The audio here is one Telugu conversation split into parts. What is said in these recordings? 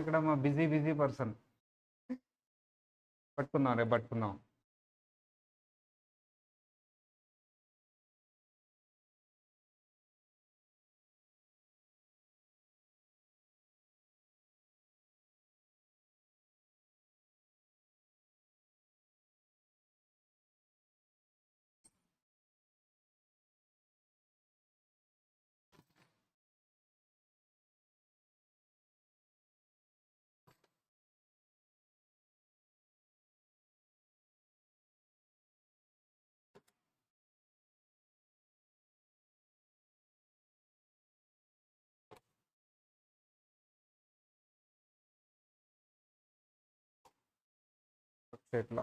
ఇక్కడ మా బిజీ బిజీ పర్సన్. పట్టుకుందాం, రేపు పట్టుకుందాం. ఇట్లా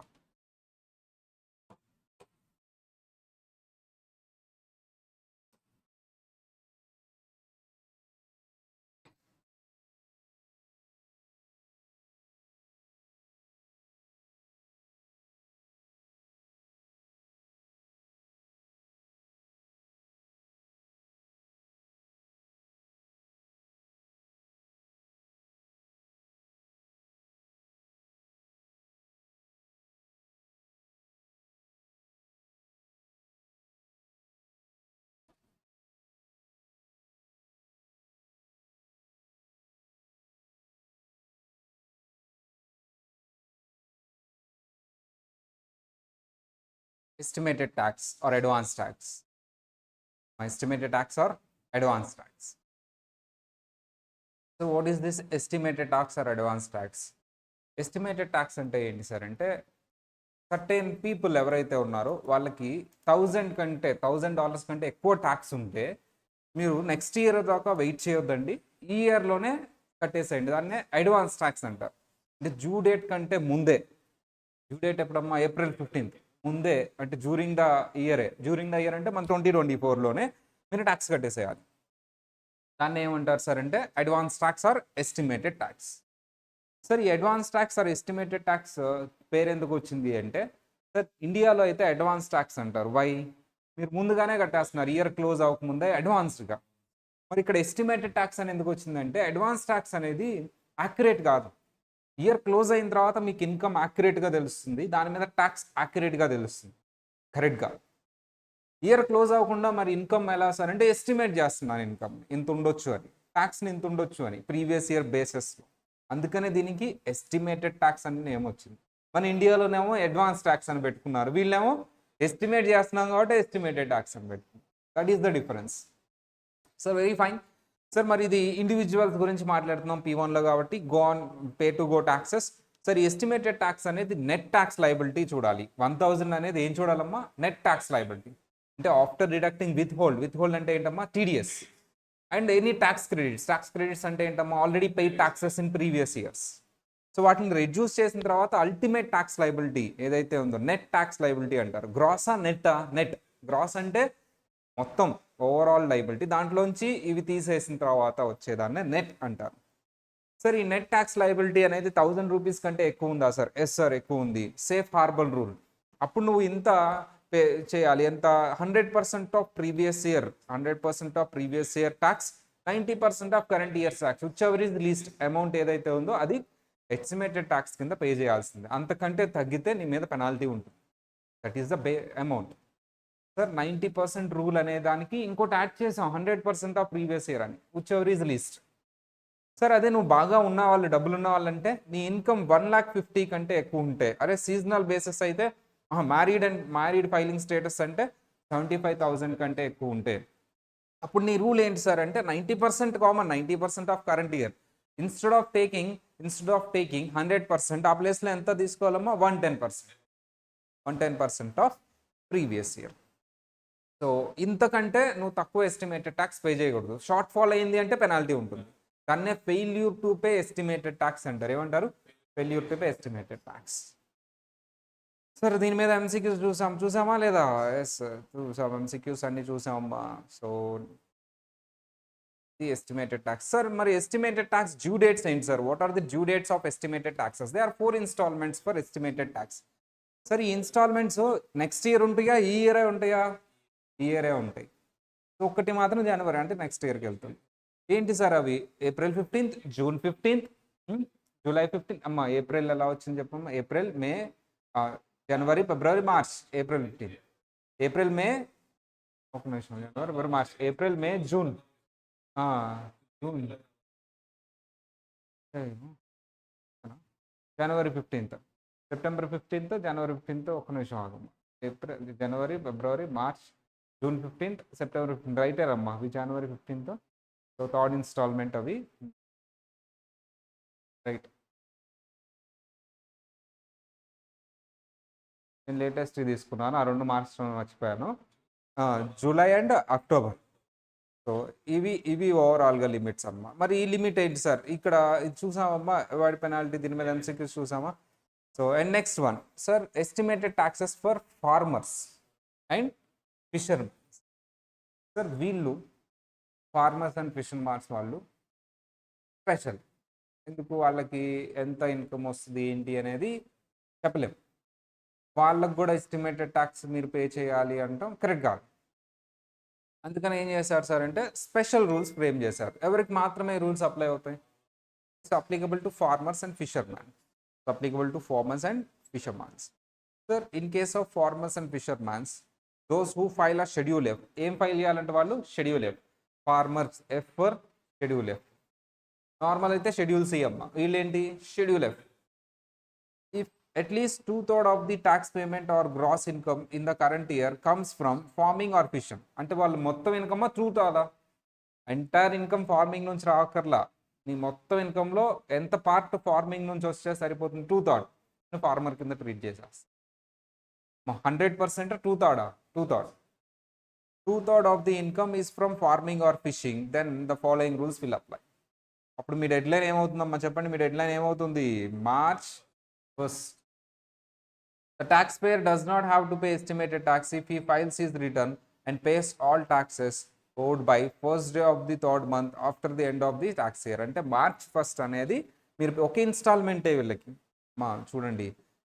estimated tax or advance tax. Estimated tax or advance tax. So what is this estimated tax or advance tax? Estimated tax అంటే ఏంటి సార్ అంటే సర్టెన్ పీపుల్ ఎవరైతే ఉన్నారో వాళ్ళకి $1,000 కంటే ఎక్కువ ట్యాక్స్ ఉంటే మీరు నెక్స్ట్ ఇయర్ దాకా వెయిట్ చేయొద్దండి, ఈ ఇయర్లోనే కట్టేసేయండి. దాన్నే అడ్వాన్స్ ట్యాక్స్ అంటారు. అంటే డ్యూ డేట్ కంటే ముందే, డ్యూ డేట్ ఎప్పుడమ్మా April 15th ముందే, అంటే డ్యూరింగ్ ద ఇయర్ అంటే మన 2024లోనే మీరు ట్యాక్స్ కట్టేసేయాలి. దాన్ని ఏమంటారు సార్ అంటే advance tax or estimated tax. Sir ఈ advance tax or estimated tax పేరు ఎందుకు వచ్చింది అంటే సార్ ఇండియాలో అయితే అడ్వాన్స్ ట్యాక్స్ అంటారు. వై? మీరు ముందుగానే కట్టేస్తున్నారు, ఇయర్ క్లోజ్ అవ్వకముందే అడ్వాన్స్డ్గా. మరి ఇక్కడ ఎస్టిమేటెడ్ ట్యాక్స్ అని ఎందుకు వచ్చిందంటే అడ్వాన్స్ ట్యాక్స్ అనేది యాక్యురేట్ కాదు. ఇయర్ క్లోజ్ అయిన తర్వాత మీకు ఇన్కమ్ యాక్యురేట్గా తెలుస్తుంది, దాని మీద ట్యాక్స్ యాక్యురేట్గా తెలుస్తుంది, కరెక్ట్గా. ఇయర్ క్లోజ్ అవ్వకుండా మరి ఇన్కమ్ ఎలా సార్ అంటే ఎస్టిమేట్ చేస్తున్నాను, ఇన్కమ్ ఇంత ఉండొచ్చు అని, ట్యాక్స్ని ఇంత ఉండొచ్చు అని ప్రీవియస్ ఇయర్ బేసెస్లో. అందుకనే దీనికి ఎస్టిమేటెడ్ ట్యాక్స్ అని నేమ్ వచ్చింది. మన ఇండియాలోనేమో అడ్వాన్స్ ట్యాక్స్ అని పెట్టుకున్నారు, వీళ్ళేమో ఎస్టిమేట్ చేస్తున్నాం కాబట్టి ఎస్టిమేటెడ్ ట్యాక్స్ అని పెట్టుకున్నారు. That is the difference. So very fine sir. మరి ఇది ఇండివిజువల్స్ గురించి మాట్లాడుతున్నాం P1లో కాబట్టి go on pay to go taxes. Sir ఈ ఎస్టిమేటెడ్ ట్యాక్స్ అనేది నెట్ ట్యాక్స్ లయబిలిటీ చూడాలి. 1000 అనేది ఏం చూడాలమ్మా? Net tax liability. అంటే ఆఫ్టర్ డిడక్టింగ్ విత్ హోల్డ్ అంటే ఏంటమ్మా? TDS and any tax credits అంటే ఏంటమ్మా? Already paid taxes in previous years. So వాటిని రెడ్యూస్ చేసిన తర్వాత అల్టిమేట్ ట్యాక్స్ లయబిలిటీ ఏదైతే ఉందో నెట్ ట్యాక్స్ లయబిలిటీ అంటారు. గ్రాసా నెట్టా? నెట్. గ్రాస్ అంటే మొత్తం ఓవరాల్ లయబిలిటీ, దాంట్లోంచి ఇవి తీసేసిన తర్వాత వచ్చేదాన్ని నెట్ అంటారు. సార్ ఈ నెట్ ట్యాక్స్ లయబిలిటీ అనేది 1000 రూపీస్ కంటే ఎక్కువ ఉందా సార్? ఎస్ సార్, ఎక్కువ ఉంది. Safe harbour rule. అప్పుడు నువ్వు ఇంత పే చేయాలి, ఎంత? 100% of previous year tax, 90% of current years tax, which ever is least amount ఏదైతే ఉందో అది ఎస్టిమేటెడ్ ట్యాక్స్ కింద పే చేయాల్సింది. అంతకంటే తగ్గితే నీ మీద పెనాల్టీ ఉంటుంది. That is the amount. Sir 90% rule అనే దానికి ఇంకోటి యాడ్ చేసాం, 100% ఆఫ్ ప్రీవియస్ ఇయర్ అని, which ever is least. Sir అదే నువ్వు బాగా ఉన్న వాళ్ళు, డబ్బులు ఉన్న వాళ్ళు అంటే నీ ఇన్కమ్ 1,50,000 కంటే ఎక్కువ ఉంటే, అరే సీజనల్ బేసిస్ అయితే మ్యారీడ్ ఫైలింగ్ స్టేటస్ అంటే 75,000 కంటే ఎక్కువ ఉంటే, అప్పుడు నీ రూల్ ఏంటి సార్ అంటే 90% common, 90% of current year. Instead of taking 100%, ఆ ప్లేస్లో ఎంత తీసుకోవాలమ్మా? 110% ఆఫ్ ప్రీవియస్ ఇయర్. సో ఇంతకంటే నువ్వు తక్కువ ఎస్టిమేటెడ్ ట్యాక్స్ పే చేయకూడదు. షార్ట్ ఫాల్ అయింది అంటే పెనాల్టీ ఉంటుంది. దాన్నే failure to pay estimated tax అంటారు. ఏమంటారు? Failure to pay estimated tax. Sir దీని మీద MCQs చూసామా లేదా? ఎస్ చూసాం, MCQs అన్ని చూసామమ్మా. So the estimated tax. Sir మరి ఎస్టిమేటెడ్ ట్యాక్స్ డ్యూ డేట్స్ ఏంటి sir? What are the due dates of estimated taxes? They are 4 installments for estimated tax. Sir ఈ ఇన్స్టాల్మెంట్స్ నెక్స్ట్ ఇయర్ ఉంటాయా, ఈ ఇయరే ఉంటాయా? ఈ ఇయరే ఉంటాయి. ఒకటి మాత్రం జనవరి, అంటే నెక్స్ట్ ఇయర్కి వెళ్తుంది. ఏంటి సార్ అవి? April 15th, June 15th, July 15 అమ్మ ఏప్రిల్ ఎలా వచ్చింది చెప్పమ్మా ఏప్రిల్ మే జనవరి ఫిబ్రవరి మార్చ్ ఏప్రిల్ 15 ఏప్రిల్ మే ఒక నిమిషం జనవరి ఫిబ్రవరి March April May June June జనవరి 15th సెప్టెంబర్ 15th జనవరి 15th ఒక నిమిషం ఆగమ్మా ఏప్రిల్ జనవరి ఫిబ్రవరి March June 15th September 15th రైటర్ అమ్మా అవి జనవరి 15th సో థర్డ్ ఇన్స్టాల్మెంట్ అవి రైట్ నేను లేటెస్ట్ తీసుకున్నాను ఆ రెండు మార్చడం మర్చిపోయాను జూలై అండ్ అక్టోబర్ సో ఇవి ఓవరాల్గా లిమిట్స్ అమ్మా మరి ఈ లిమిట్ ఏంటి సార్ ఇక్కడ ఇది చూసామమ్మా వాడి పెనాల్టీ దీని మీద ఎంసీక్యూస్ చూసామా so and next one sir estimated taxes for farmers and fisher sir వీళ్ళు ఫార్మర్స్ అండ్ ఫిషర్ మార్ట్స్ వాళ్ళు స్పెషల్ ఎందుకు వాళ్ళకి ఎంత ఇన్కమ్ వస్తుంది ఏంటి అనేది చెప్పలేము వాళ్ళకు కూడా ఎస్టిమేటెడ్ ట్యాక్స్ మీరు పే చేయాలి అంటాం కరెక్ట్ కాదు అందుకని ఏం చేశారు సార్ అంటే స్పెషల్ రూల్స్ ఫ్రేమ్ చేశారు ఎవరికి మాత్రమే రూల్స్ అప్లై అవుతాయి it's applicable to farmers and fisherman applicable to farmers and fisherman's sir in case of farmers and fisherman's those who file ఆ షెడ్యూల్ ఎఫ్ ఏం ఫైల్ చేయాలంటే వాళ్ళు schedule F farmers F for schedule F normal అయితే షెడ్యూల్ సి అమ్మ వీళ్ళేంటి schedule F if at least 2/3 of the tax payment or gross income in the current year comes from farming or fishing అంటే వాళ్ళు మొత్తం income truth entire income farming నుంచి రాకర్లా నీ మొత్తం ఇన్కంలో ఎంత పార్ట్ ఫార్మింగ్ నుంచి వస్తే సరిపోతుంది 2/3 ఫార్మర్ కింద ట్రీట్ చేసేస్తా 100% 2/3 of the income is from farming or fishing then the following rules will apply అప్పుడు మీ డెడ్ లైన్ ఏమవుతుందమ్మా చెప్పండి మీ డెడ్ లైన్ ఏమవుతుంది March 1st. The taxpayer does not have to pay estimated tax if he files his return and pays all taxes owed by first day of the third month after the end of the tax year. అంటే మార్చ్ 1st అనేది మీరు ఒకే ఇన్స్టాల్మెంటే వీళ్ళకి మా చూడండి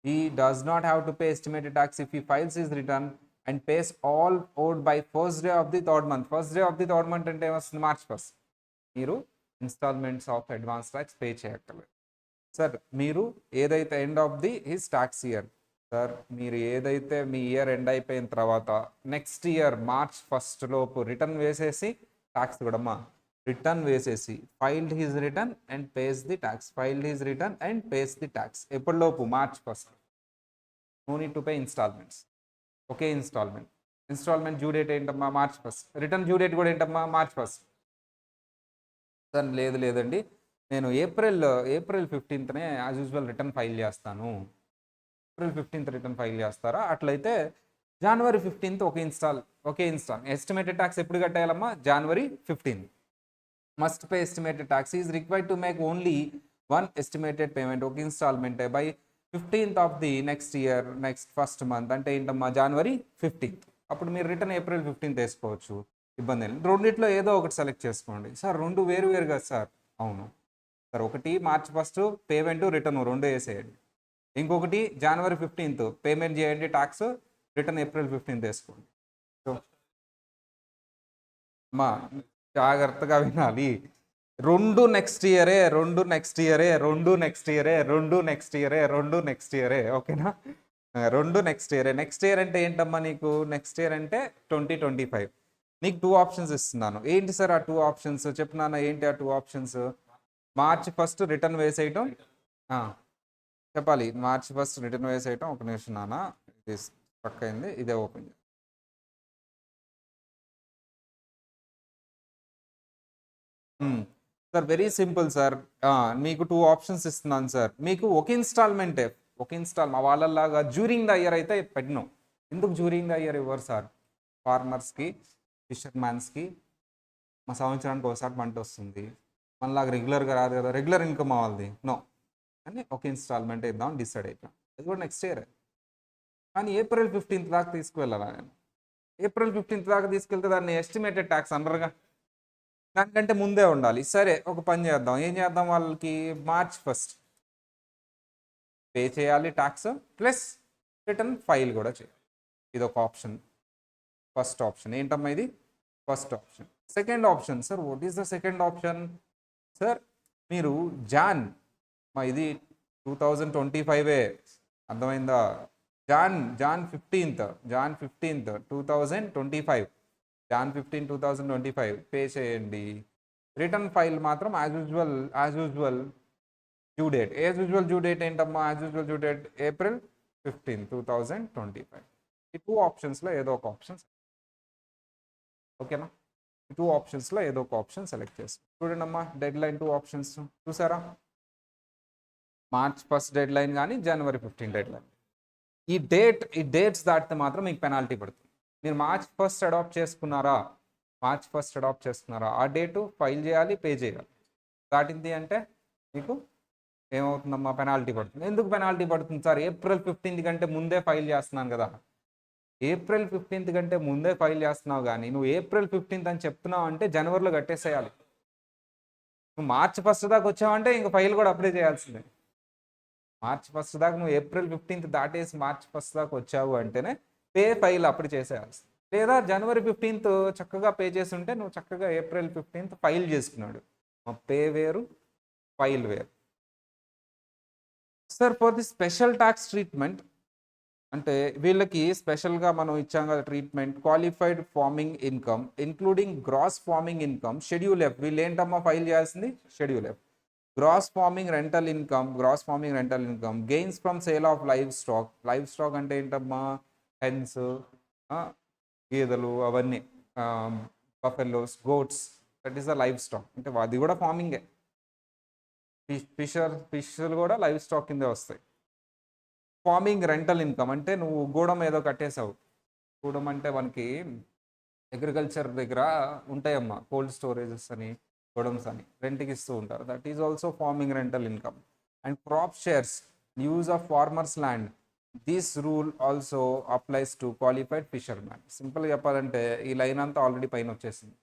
he does not have to pay estimated tax if he files his return and pays all owed by first day of the third month. First day of the third month అంటే ఏమొస్తుంది మార్చ్ 1st. మీరు installments of advance tax pay చేయక్కర్లేదు సార్ మీరు ఏదైతే end of the his tax year sir మీరు ఏదైతే మీ ఇయర్ ఎండ్ అయిపోయిన తర్వాత నెక్స్ట్ ఇయర్ మార్చ్ 1st లోపు రిటర్న్ వేసేసి ట్యాక్స్ కూడా రిటర్న్ వేసేసి filed his return and pays the tax filed his return and pays the tax ఎప్పటిలోపు March 1st. No need to pay instalments ఒకే ఇన్స్టాల్మెంట్ డ్యూ డేట్ ఏంటమ్మా March 1st. Return due date కూడా ఏంటమ్మా మార్చ్ 1st. సార్ లేదండి నేను April 15th as usual return file చేస్తాను ఏప్రిల్ 15th రిటర్న్ ఫైల్ చేస్తారా అట్లయితే జనవరి 15th ఒకే ఇన్స్టాల్ ఎస్టిమేటెడ్ ట్యాక్స్ ఎప్పుడు కట్టేయాలమ్మా జనవరి 15th. Must pay estimated tax is required to make only one estimated payment ఒక ఇన్స్టాల్మెంటే by 15th of the next year next first month అంటే ఏంటమ్మా జనవరి 15th. అప్పుడు మీరు రిటర్న్ ఏప్రిల్ 15th వేసుకోవచ్చు ఇబ్బంది లేదు రెండిట్లో ఏదో ఒకటి సెలెక్ట్ చేసుకోండి సార్ రెండు వేరు కదా సార్ అవును సార్ ఒకటి మార్చ్ 1st పేమెంట్ రిటర్న్ రెండు వేసేయండి ఇంకొకటి జనవరి 15th పేమెంట్ చేయండి ట్యాక్స్ రిటర్న్ ఏప్రిల్ 15th వేసుకోండి సో మా జాగ్రత్తగా వినాలి రెండు నెక్స్ట్ ఇయరే ఓకేనా రెండు నెక్స్ట్ ఇయర్ అంటే ఏంటమ్మా నీకు నెక్స్ట్ ఇయర్ అంటే 2025 నీకు 2 ఆప్షన్స్ ఇస్తున్నాను ఏంటి సార్ ఆ 2 ఆప్షన్స్ చెప్తున్నాను ఏంటి ఆ 2 ఆప్షన్స్ మార్చ్ 1st రిటర్న్ వేసేయటం చెప్పాలి మార్చ్ 1st రిటర్న్ వేసేయటం ఒక నిమిషం నాన్న ఇది పక్క అయింది ఇదే open sir very simple sir మీకు 2 ఆప్షన్స్ ఇస్తున్నాను సార్ మీకు ఒక ఇన్స్టాల్మెంటే మా వాళ్ళలాగా డ్యూరింగ్ ద ఇయర్ అయితే పెట్టినాం ఎందుకు డ్యూరింగ్ ద ఇయర్ ఇవ్వరు సార్ ఫార్మర్స్కి ఫిషర్మ్యాన్స్కి మా సంవత్సరానికి ఒకసారి పంట వస్తుంది మనలాగా రెగ్యులర్గా రాదు కదా రెగ్యులర్ ఇన్కమ్ అవ్వాలి నో అని ఒక ఇన్స్టాల్మెంట్ ఇద్దాం డిసైడ్ అయిపోయాం అది కూడా నెక్స్ట్ ఇయర్ కానీ ఏప్రిల్ 15th దాకా తీసుకువెళ్ళాలా నేను ఏప్రిల్ 15th దాకా తీసుకెళ్తే దాన్ని ఎస్టిమేటెడ్ ట్యాక్స్ అనరుగా దానికంటే ముందే ఉండాలి సరే ఒక పని చేద్దాం ఏం చేద్దాం వాళ్ళకి మార్చ్ 1st పే చేయాలి ట్యాక్స్ ప్లస్ రిటర్న్ ఫైల్ కూడా చేయాలి ఇది ఒక ఆప్షన్ ఫస్ట్ ఆప్షన్ ఏంటమ్మా ఇది first option second option sir what is the second option sir మీరు ఇది 2025 అర్థమైందా? జాన్ 15th 2025 జాన్ 15 2025 పే చేయండి. రిటర్న్ ఫైల్ మాత్రం యాజ్ యూజువల్ డ్యూ డేట్ ఏంటమ్మా? As usual due date April 15 2025. ఈ 2 ఆప్షన్స్లో ఏదో ఒక ఆప్షన్, ఓకేనా? ఈ 2 ఆప్షన్స్లో ఏదో ఒక ఆప్షన్ సెలెక్ట్ చేసి చూడండి అమ్మా. డెడ్ లైన్ 2 ఆప్షన్స్ చూసారా? March 1 డెడ్ లైన్ కానీ January 15 డెడ్ లైన్. ఈ డేట్స్ దాటితే మాత్రం మీకు పెనాల్టీ పడుతుంది. మీరు March 1 అడాప్ట్ చేసుకున్నారా, ఆ డేటు ఫైల్ చేయాలి, పే చేయాలి. దాటింది అంటే మీకు ఏమవుతుందమ్మా? పెనాల్టీ పడుతుంది. ఎందుకు పెనాల్టీ పడుతుంది సార్? April 15 కంటే ముందే ఫైల్ చేస్తున్నాను కదా. April 15 కంటే ముందే ఫైల్ చేస్తున్నావు కానీ నువ్వు April 15 అని చెప్తున్నావు అంటే జనవరిలో కట్టేసేయాలి. నువ్వు March 1 దాకా వచ్చావంటే ఇంక ఫైల్ కూడా అప్లై చేయాల్సిందే. March 1 దాకా నువ్వు April 15 దాటేసి March 1 దాకా వచ్చావు అంటేనే ఫైల్ అప్పుడు చేసేయాల్సింది. లేదా January 15 చక్కగా పే చేసి ఉంటే నువ్వు చక్కగా April 15 ఫైల్ చేసుకున్నాడు. పే వేరు, ఫైల్ వేరు. Sir for the special tax treatment అంటే వీళ్ళకి స్పెషల్గా మనం ఇచ్చాం కదా treatment. Qualified farming income including gross farming income schedule F. వీళ్ళు ఏంటమ్మా ఫైల్ చేయాల్సింది? Schedule F. Gross farming rental income gains from sale of livestock అంటే ఏంటమ్మా? హెన్స్, గేదెలు, అవన్నీ buffaloes, goats, that is the livestock. అంటే అది కూడా ఫార్మింగే. ఫిషర్లు కూడా లైవ్ స్టాక్ కిందే వస్తాయి. ఫార్మింగ్ రెంటల్ ఇన్కమ్ అంటే నువ్వు గూడెం ఏదో కట్టేసావు. గూడెం అంటే మనకి అగ్రికల్చర్ దగ్గర ఉంటాయమ్మా కోల్డ్ స్టోరేజెస్ అని, గోడమ్స్ అని రెంట్కి ఇస్తూ ఉంటారు. That is also farming rental income. And crop shares, use of farmers land, this rule also applies to qualified fisherman. సింపుల్గా చెప్పాలంటే ఈ లైన్ అంతా ఆల్రెడీ పైన వచ్చేసింది.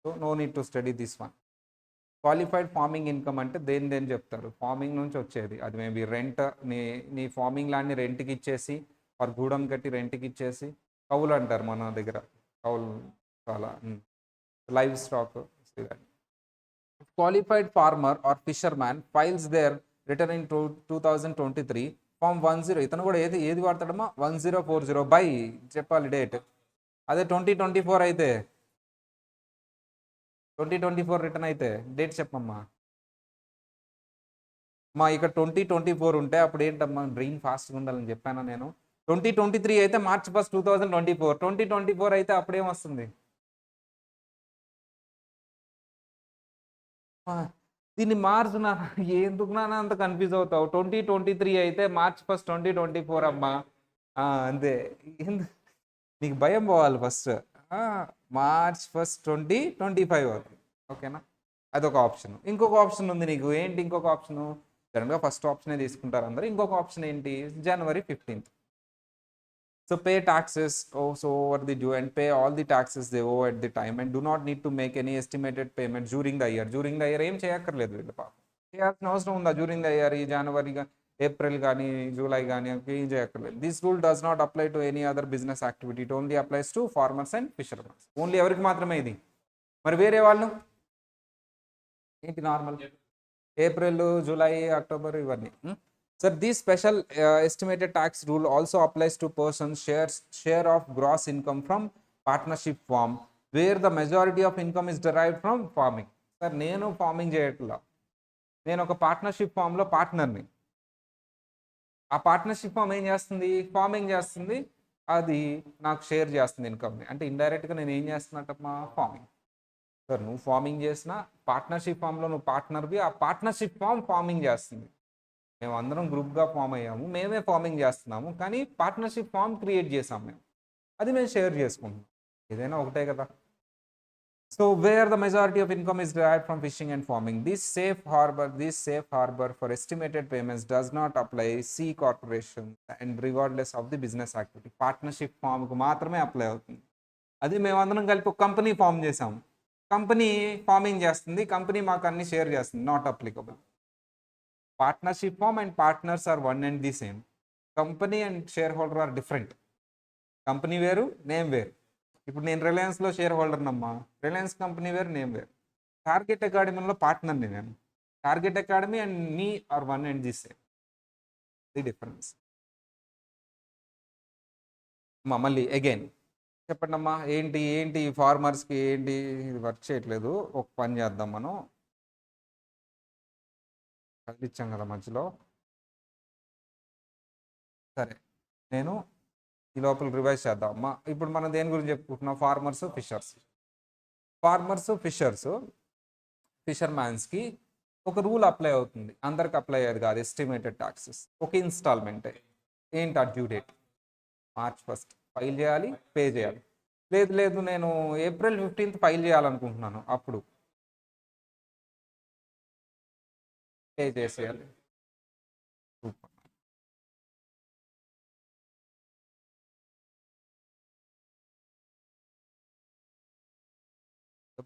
So no need to study this one. Qualified farming income అంటే దేని చెప్తారు? ఫార్మింగ్ నుంచి వచ్చేది. అది మేబీ రెంట్, నీ ఫార్మింగ్ ల్యాండ్ని రెంట్కి ఇచ్చేసి, ఆర్ గూడెం కట్టి రెంట్కి ఇచ్చేసి, కౌలు అంటారు మన దగ్గర, కౌలు చాలా livestock. Qualified farmer or fisherman files their return in 2023 form 10. ఇతను కూడా ఏది వాడతాడమ్మా? 1040 బై చెప్పాలి డేట్. అదే 2024 అయితే 2024 రిటర్న్ అయితే డేట్ చెప్పమ్మా. ఇక్కడ 2024 ఉంటే అప్పుడు ఏంటమ్మా? బ్రెయిన్ ఫాస్ట్గా ఉండాలని చెప్పాను నేను. 2023 అయితే March 1, 2024. 2024 అయితే అప్పుడేమొస్తుంది? దీన్ని మార్చునా? ఎందుకు నాన్న అంత కన్ఫ్యూజ్ అవుతావు? 2023 అయితే March 1, 2024 అమ్మా. అంతే. నీకు భయం పోవాలి ఫస్ట్. March 1, 2025 అవుతుంది. ఓకేనా? అదొక ఆప్షన్. ఇంకొక ఆప్షన్ ఉంది నీకు. ఏంటి ఇంకొక ఆప్షను? జనరల్గా ఫస్ట్ ఆప్షనే తీసుకుంటారు అందరు. ఇంకొక ఆప్షన్ ఏంటి? January 15. So pay taxes also over the due and pay all the taxes they owe at the time and do not need to make any estimated payment during the year. During the year ఏం చేయక్కర్లేదు వీళ్ళు పాపం. చేయాల్సిన అవసరం ఉందా? డ్యూరింగ్ ద ఇయర్, ఈ జనవరి, ఏప్రిల్ కానీ జూలై కానీ ఏం చేయక్కర్లేదు. This rule does not apply to any other business activity. It only applies to farmers and fishermen. Only ఎవరికి మాత్రమే ఇది. మరి వేరే వాళ్ళు ఏంటి? నార్మల్ ఏప్రిల్, జూలై, అక్టోబర్ ఇవన్నీ. Sir, this special estimated tax rule also applies to persons share of gross income from partnership form where the majority of income is derived from farming. Sir, నేను ఫార్మింగ్ చేయట్లా. నేను ఒక పార్ట్నర్షిప్ ఫామ్లో పార్ట్నర్ని. ఆ పార్ట్నర్షిప్ ఫామ్ ఏం చేస్తుంది? ఫార్మింగ్ చేస్తుంది. అది నాకు షేర్ చేస్తుంది ఇన్కమ్ని. అంటే ఇండైరెక్ట్గా నేను ఏం చేస్తున్నట్టమ్మా? ఫార్మింగ్. సార్ నువ్వు ఫార్మింగ్ చేసిన పార్ట్నర్షిప్ ఫామ్లో నువ్వు పార్ట్నర్వి, ఆ పార్ట్నర్షిప్ ఫామ్ ఫార్మింగ్ చేస్తుంది. మేము అందరం గ్రూప్గా ఫామ్ అయ్యాము, మేమే ఫార్మింగ్ చేస్తున్నాము, కానీ పార్ట్నర్షిప్ ఫామ్ క్రియేట్ చేసాం మేము. అది మేము షేర్ చేసుకుంటున్నాం. ఏదైనా ఒకటే కదా. So where the majority of income is derived from fishing and farming. This safe harbour for estimated payments does not apply C corporation and regardless of the business activity. Partnership ఫామ్కు మాత్రమే అప్లై అవుతుంది. అది మేమందరం కలిపి ఒక కంపెనీ ఫామ్ చేసాము. కంపెనీ ఫార్మింగ్ చేస్తుంది, కంపెనీ మాకు అన్ని షేర్ చేస్తుంది. Not applicable. Partnership firm and partners are one and the same. Company and shareholder are different. Company వేరు, నేమ్ వేరు. ఇప్పుడు నేను రిలయన్స్లో షేర్ హోల్డర్నమ్మా. రిలయన్స్ కంపెనీ వేరు, నేమ్ వేరు. టార్గెట్ అకాడమీలో పార్ట్నర్ని నేను. Target Academy and me are one and the same, the difference. మళ్ళీ అగైన్ చెప్పండి అమ్మా, ఏంటి ఏంటి ఫార్మర్స్కి ఏంటి ఇది వర్క్ చేయట్లేదు, ఒక పని చేద్దాం, మనం కదిలిచ్చాం కదా మధ్యలో. సరే, నేను ఈ లోపల రివైజ్ చేద్దాం అమ్మా. ఇప్పుడు మనం దేని గురించి చెప్పుకుంటున్నాం? Farmers, fishers. ఫార్మర్స్, ఫిషర్ మ్యాన్స్కి ఒక రూల్ అప్లై అవుతుంది, అందరికి అప్లై అయ్యేది కాదు. ఎస్టిమేటెడ్ ట్యాక్సెస్ ఒక ఇన్స్టాల్మెంటే. ఏంటి ఆ డ్యూ డేట్? March 1 ఫైల్ చేయాలి, పే చేయాలి. లేదు లేదు, నేను April 15 ఫైల్ చేయాలనుకుంటున్నాను, అప్పుడు పే చేసేయాలి.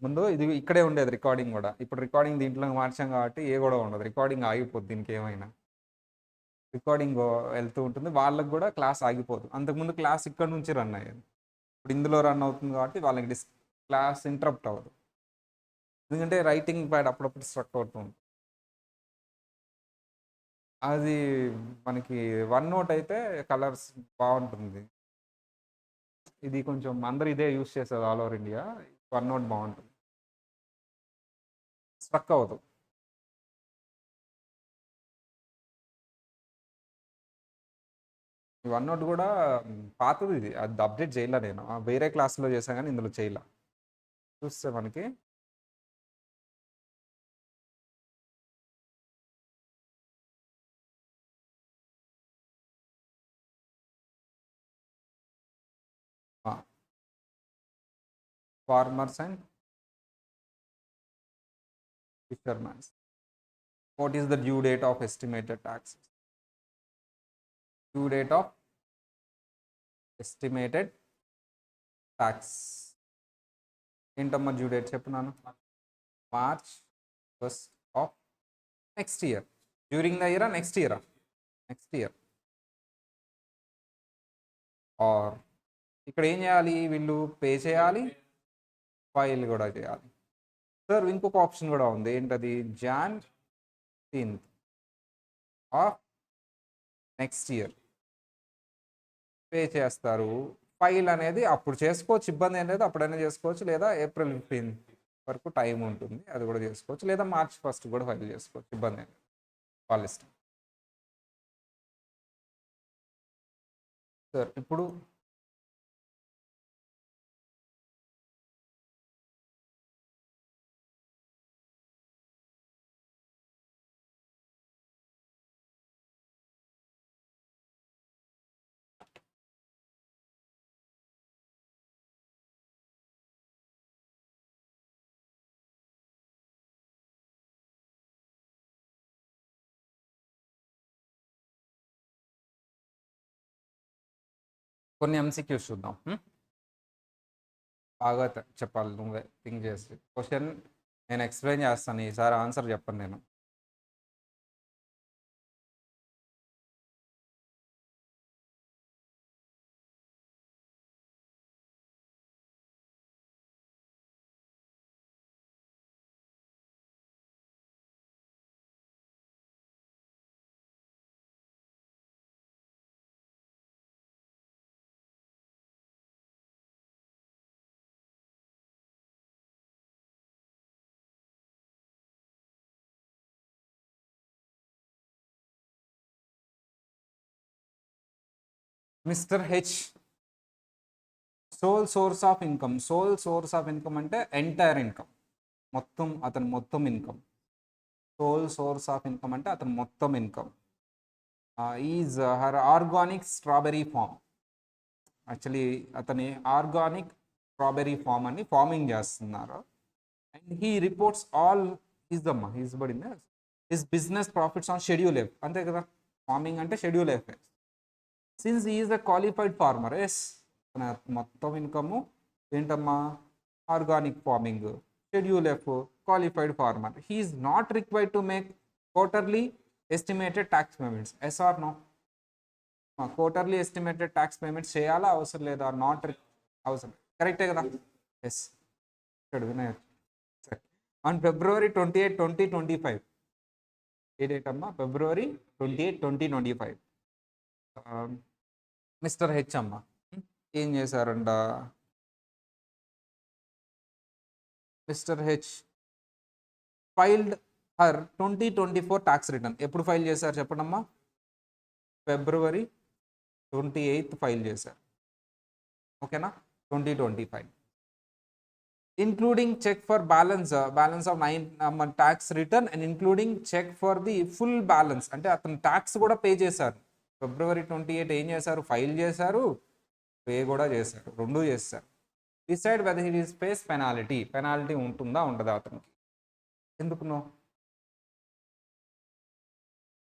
ముందు ఇది ఇక్కడే ఉండేది రికార్డింగ్ కూడా, ఇప్పుడు రికార్డింగ్ దీంట్లో మార్చాం కాబట్టి ఏ కూడా ఉండదు, రికార్డింగ్ ఆగిపోద్ది. దీనికి ఏమైనా రికార్డింగ్ వెళ్తూ ఉంటుంది, వాళ్ళకి కూడా క్లాస్ ఆగిపోదు. అంతకుముందు క్లాస్ ఇక్కడ నుంచి రన్ అయ్యేది, ఇప్పుడు ఇందులో రన్ అవుతుంది కాబట్టి వాళ్ళకి క్లాస్ ఇంటరప్ట్ అవ్వదు. ఎందుకంటే రైటింగ్ ప్యాడ్ అప్పుడప్పుడు స్ట్రక్ అవుతుంది. అది మనకి వన్ నోట్ అయితే కలర్స్ బాగుంటుంది. ఇది కొంచెం అందరు ఇదే యూస్ చేస్తారు all over India. One note బాగుంటుంది, స్ట్రక్ అవ్వదు. ఈ వన్ నోట్ కూడా పాతది, ఇది అది అప్డేట్ చేయలే నేను, వేరే క్లాస్లో చేశాను కానీ ఇందులో చేయలే. చూస్తే మనకి farmers and fishermens. What is the due date of estimated taxes? Due date of estimated tax ఏంటమ్మా డ్యూ డేట్ చెప్పున్నాను? March 1 of next year. During the year, next year, next year. Or ఇక్కడ ఏం చేయాలి? వీళ్ళు పే చేయాలి, ఫైల్ కూడా చేయాలి. సార్ ఇంకొక ఆప్షన్ కూడా ఉంది, ఏంటది? Jan 10th of next year pay చేస్తారు. ఫైల్ అనేది అప్పుడు చేసుకోవచ్చు, ఇబ్బంది ఏం లేదు, అప్పుడైనా చేసుకోవచ్చు. లేదా April 15 వరకు టైం ఉంటుంది, అది కూడా చేసుకోవచ్చు. లేదా March 1 కూడా ఫైల్ చేసుకోవచ్చు, ఇబ్బంది ఏం లేదు, వాళ్ళ ఇష్టం. సార్ ఇప్పుడు కొన్ని MCQs చూద్దాం. బాగా చెప్పాలి, నువ్వే థింక్ చేసి క్వశ్చన్ నేను ఎక్స్ప్లెయిన్ చేస్తాను, ఈసారి ఆన్సర్ చెప్పను నేను. Mister H sole source of income. Sole source of income అంటే ఎంటైర్ ఇన్కమ్, మొత్తం అతని మొత్తం income. Sole source of income అంటే అతని మొత్తం income. Is her organic strawberry farm. Actually అతని ఆర్గానిక్ స్ట్రాబెరీ ఫామ్ అని ఫార్మింగ్ చేస్తున్నారు. And he reports all his బడింది his business profits on schedule F. అంతే కదా, ఫార్మింగ్ అంటే schedule F. Since is a qualified farmer, yes తన మొత్తం ఇన్కమ్ ఏంటమ్మా? Organic farming, schedule F, qualified farmer. He's not required to make quarterly estimated tax payments. Yes or no? Quarterly estimated tax payments చేయాలా అవసరం లేదా? నాట్ అవసరం, కరెక్టే కదా? ఎస్. ఇక్కడ వినాయక్ ఆన్ February 28, 2025 ఏ డేట్ అమ్మా? February 28, 2025. మిస్టర్ హెచ్ అమ్మ ఏం చేశారంట? Mister H filed her 2024 tax return. ఎప్పుడు ఫైల్ చేశారు చెప్పండమ్మా? February 28 ఫైల్ చేశారు. ఓకేనా? 2025. including check for balance of 9 tax return and including check for the full balance. అంటే అతను ట్యాక్స్ కూడా పే చేశారు. February 28 ఏం చేశారు? ఫైల్ చేశారు, పే కూడా చేశారు, రెండు చేశారు. Decide whether he is pays penalty ఉంటుందా ఉండదా అతనికి? ఎందుకు నో?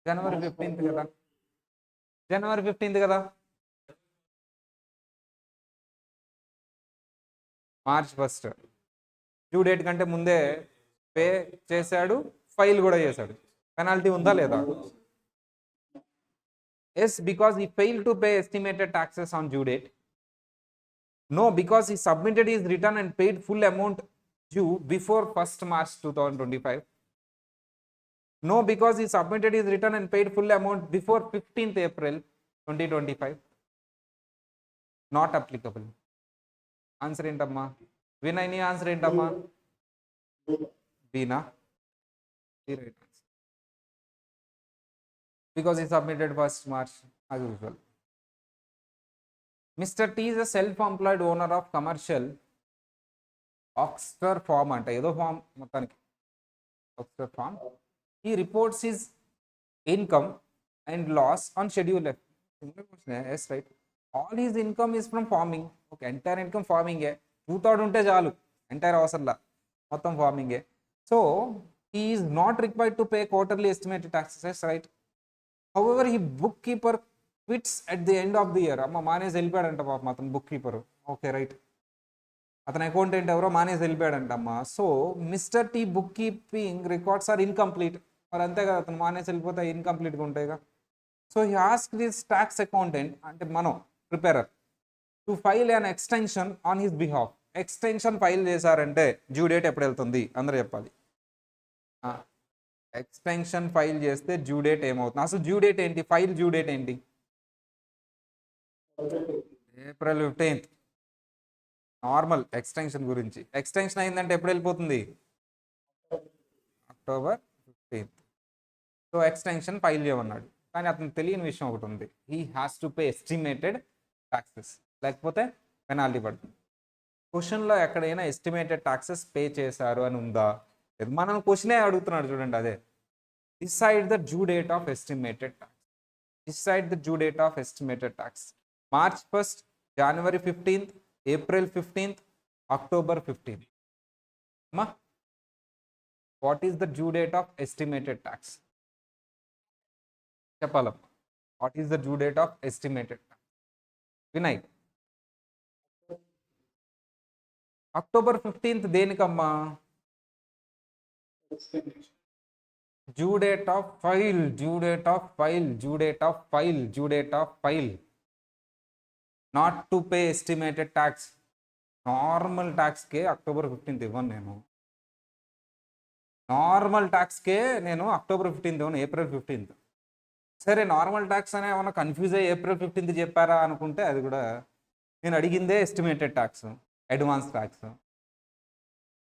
January 15th కదా, January 15th కదా, March 1st డ్యూ డేట్ కంటే ముందే పే చేశాడు, ఫైల్ కూడా చేశాడు. పెనాల్టీ ఉందా లేదా? Yes, because he failed to pay estimated taxes on due date. No, because he submitted his return and paid full amount due before 1st March 2025. No, because he submitted his return and paid full amount before 15th April 2025. Not applicable. Answer ఏంటమ్మా? వినయ్ నీ ఆన్సర్ ఏంటమ్మా? బీనా? Because he submitted 1st March as usual. Mr. T is a self-employed owner of commercial Oxford farm అంటే ఏదో ఫామ్ మొత్తానికి Oxford farm. He reports his income and loss on schedule F. Yes, right. All his income is from farming. Okay, entire income farming ఏ. 2000 ఉంటే చాలు, ఎంటైర్ అవసరంలా, మొత్తం ఫార్మింగే. So he is not required to pay quarterly estimated taxes, right? However, he bookkeeper quits at the end of the year. అమ్మ మానేసి వెళ్ళిపోయాడంట పాపం అతను బుక్ కీపర్. Okay, right. అతని అకౌంటెంట్ ఎవరో మానేసి వెళ్ళిపోయాడంట అమ్మ. So mister T bookkeeping records are incomplete. మరి అంతే కదా, అతను మానేసి వెళ్ళిపోతే ఇన్కంప్లీట్గా ఉంటాయిగా. So he ask this tax accountant అంటే మనం preparer to file an extension on his behalf. Extension file చేశారంటే డ్యూ డేట్ ఎప్పుడు వెళ్తుంది అందరూ చెప్పాలి. ఎక్స్టెన్షన్ ఫైల్ చేస్తే డ్యూ డేట్ ఏమవుతుంది? అసలు డ్యూ డేట్ ఏంటి? ఫైల్ డ్యూ డేట్ ఏంటి? April 15th. నార్మల్ ఎక్స్టెన్షన్ గురించి. ఎక్స్టెన్షన్ అయిందంటే ఎప్పుడు వెళ్ళిపోతుంది? October 15th. So extension file చేయమన్నాడు, కానీ అతను తెలియని విషయం ఒకటి ఉంది. He has to pay estimated taxes, లేకపోతే పెనాల్టీ పడుతుంది. క్వశ్చన్లో ఎక్కడైనా ఎస్టిమేటెడ్ ట్యాక్సెస్ పే చేశారు అని ఉందా? మనం క్వశ్చనే అడుగుతున్నాడు చూడండి, అదే. Decide the due date of estimated tax. Decide the due date of estimated tax. March 1st, January 15th, April 15th, October 15th. Ma, what is the due date of estimated tax? Chappalam, what is the due date of estimated tax? Vinay, October 15th దేనికమ్మా? Due date of file, due date of file, due date of file, due date of file. Not to pay estimated tax. Normal ట్యాక్స్కే అక్టోబర్ 15th ఇవ్వను నేను. నార్మల్ ట్యాక్స్కే నేను అక్టోబర్ 15th ఇవ్వను, April 15th. సరే, నార్మల్ ట్యాక్స్ అనే ఏమన్నా కన్ఫ్యూజ్ అయ్యి April 15th చెప్పారా అనుకుంటే అది కూడా, నేను అడిగిందే ఎస్టిమేటెడ్ ట్యాక్స్, అడ్వాన్స్ ట్యాక్స్.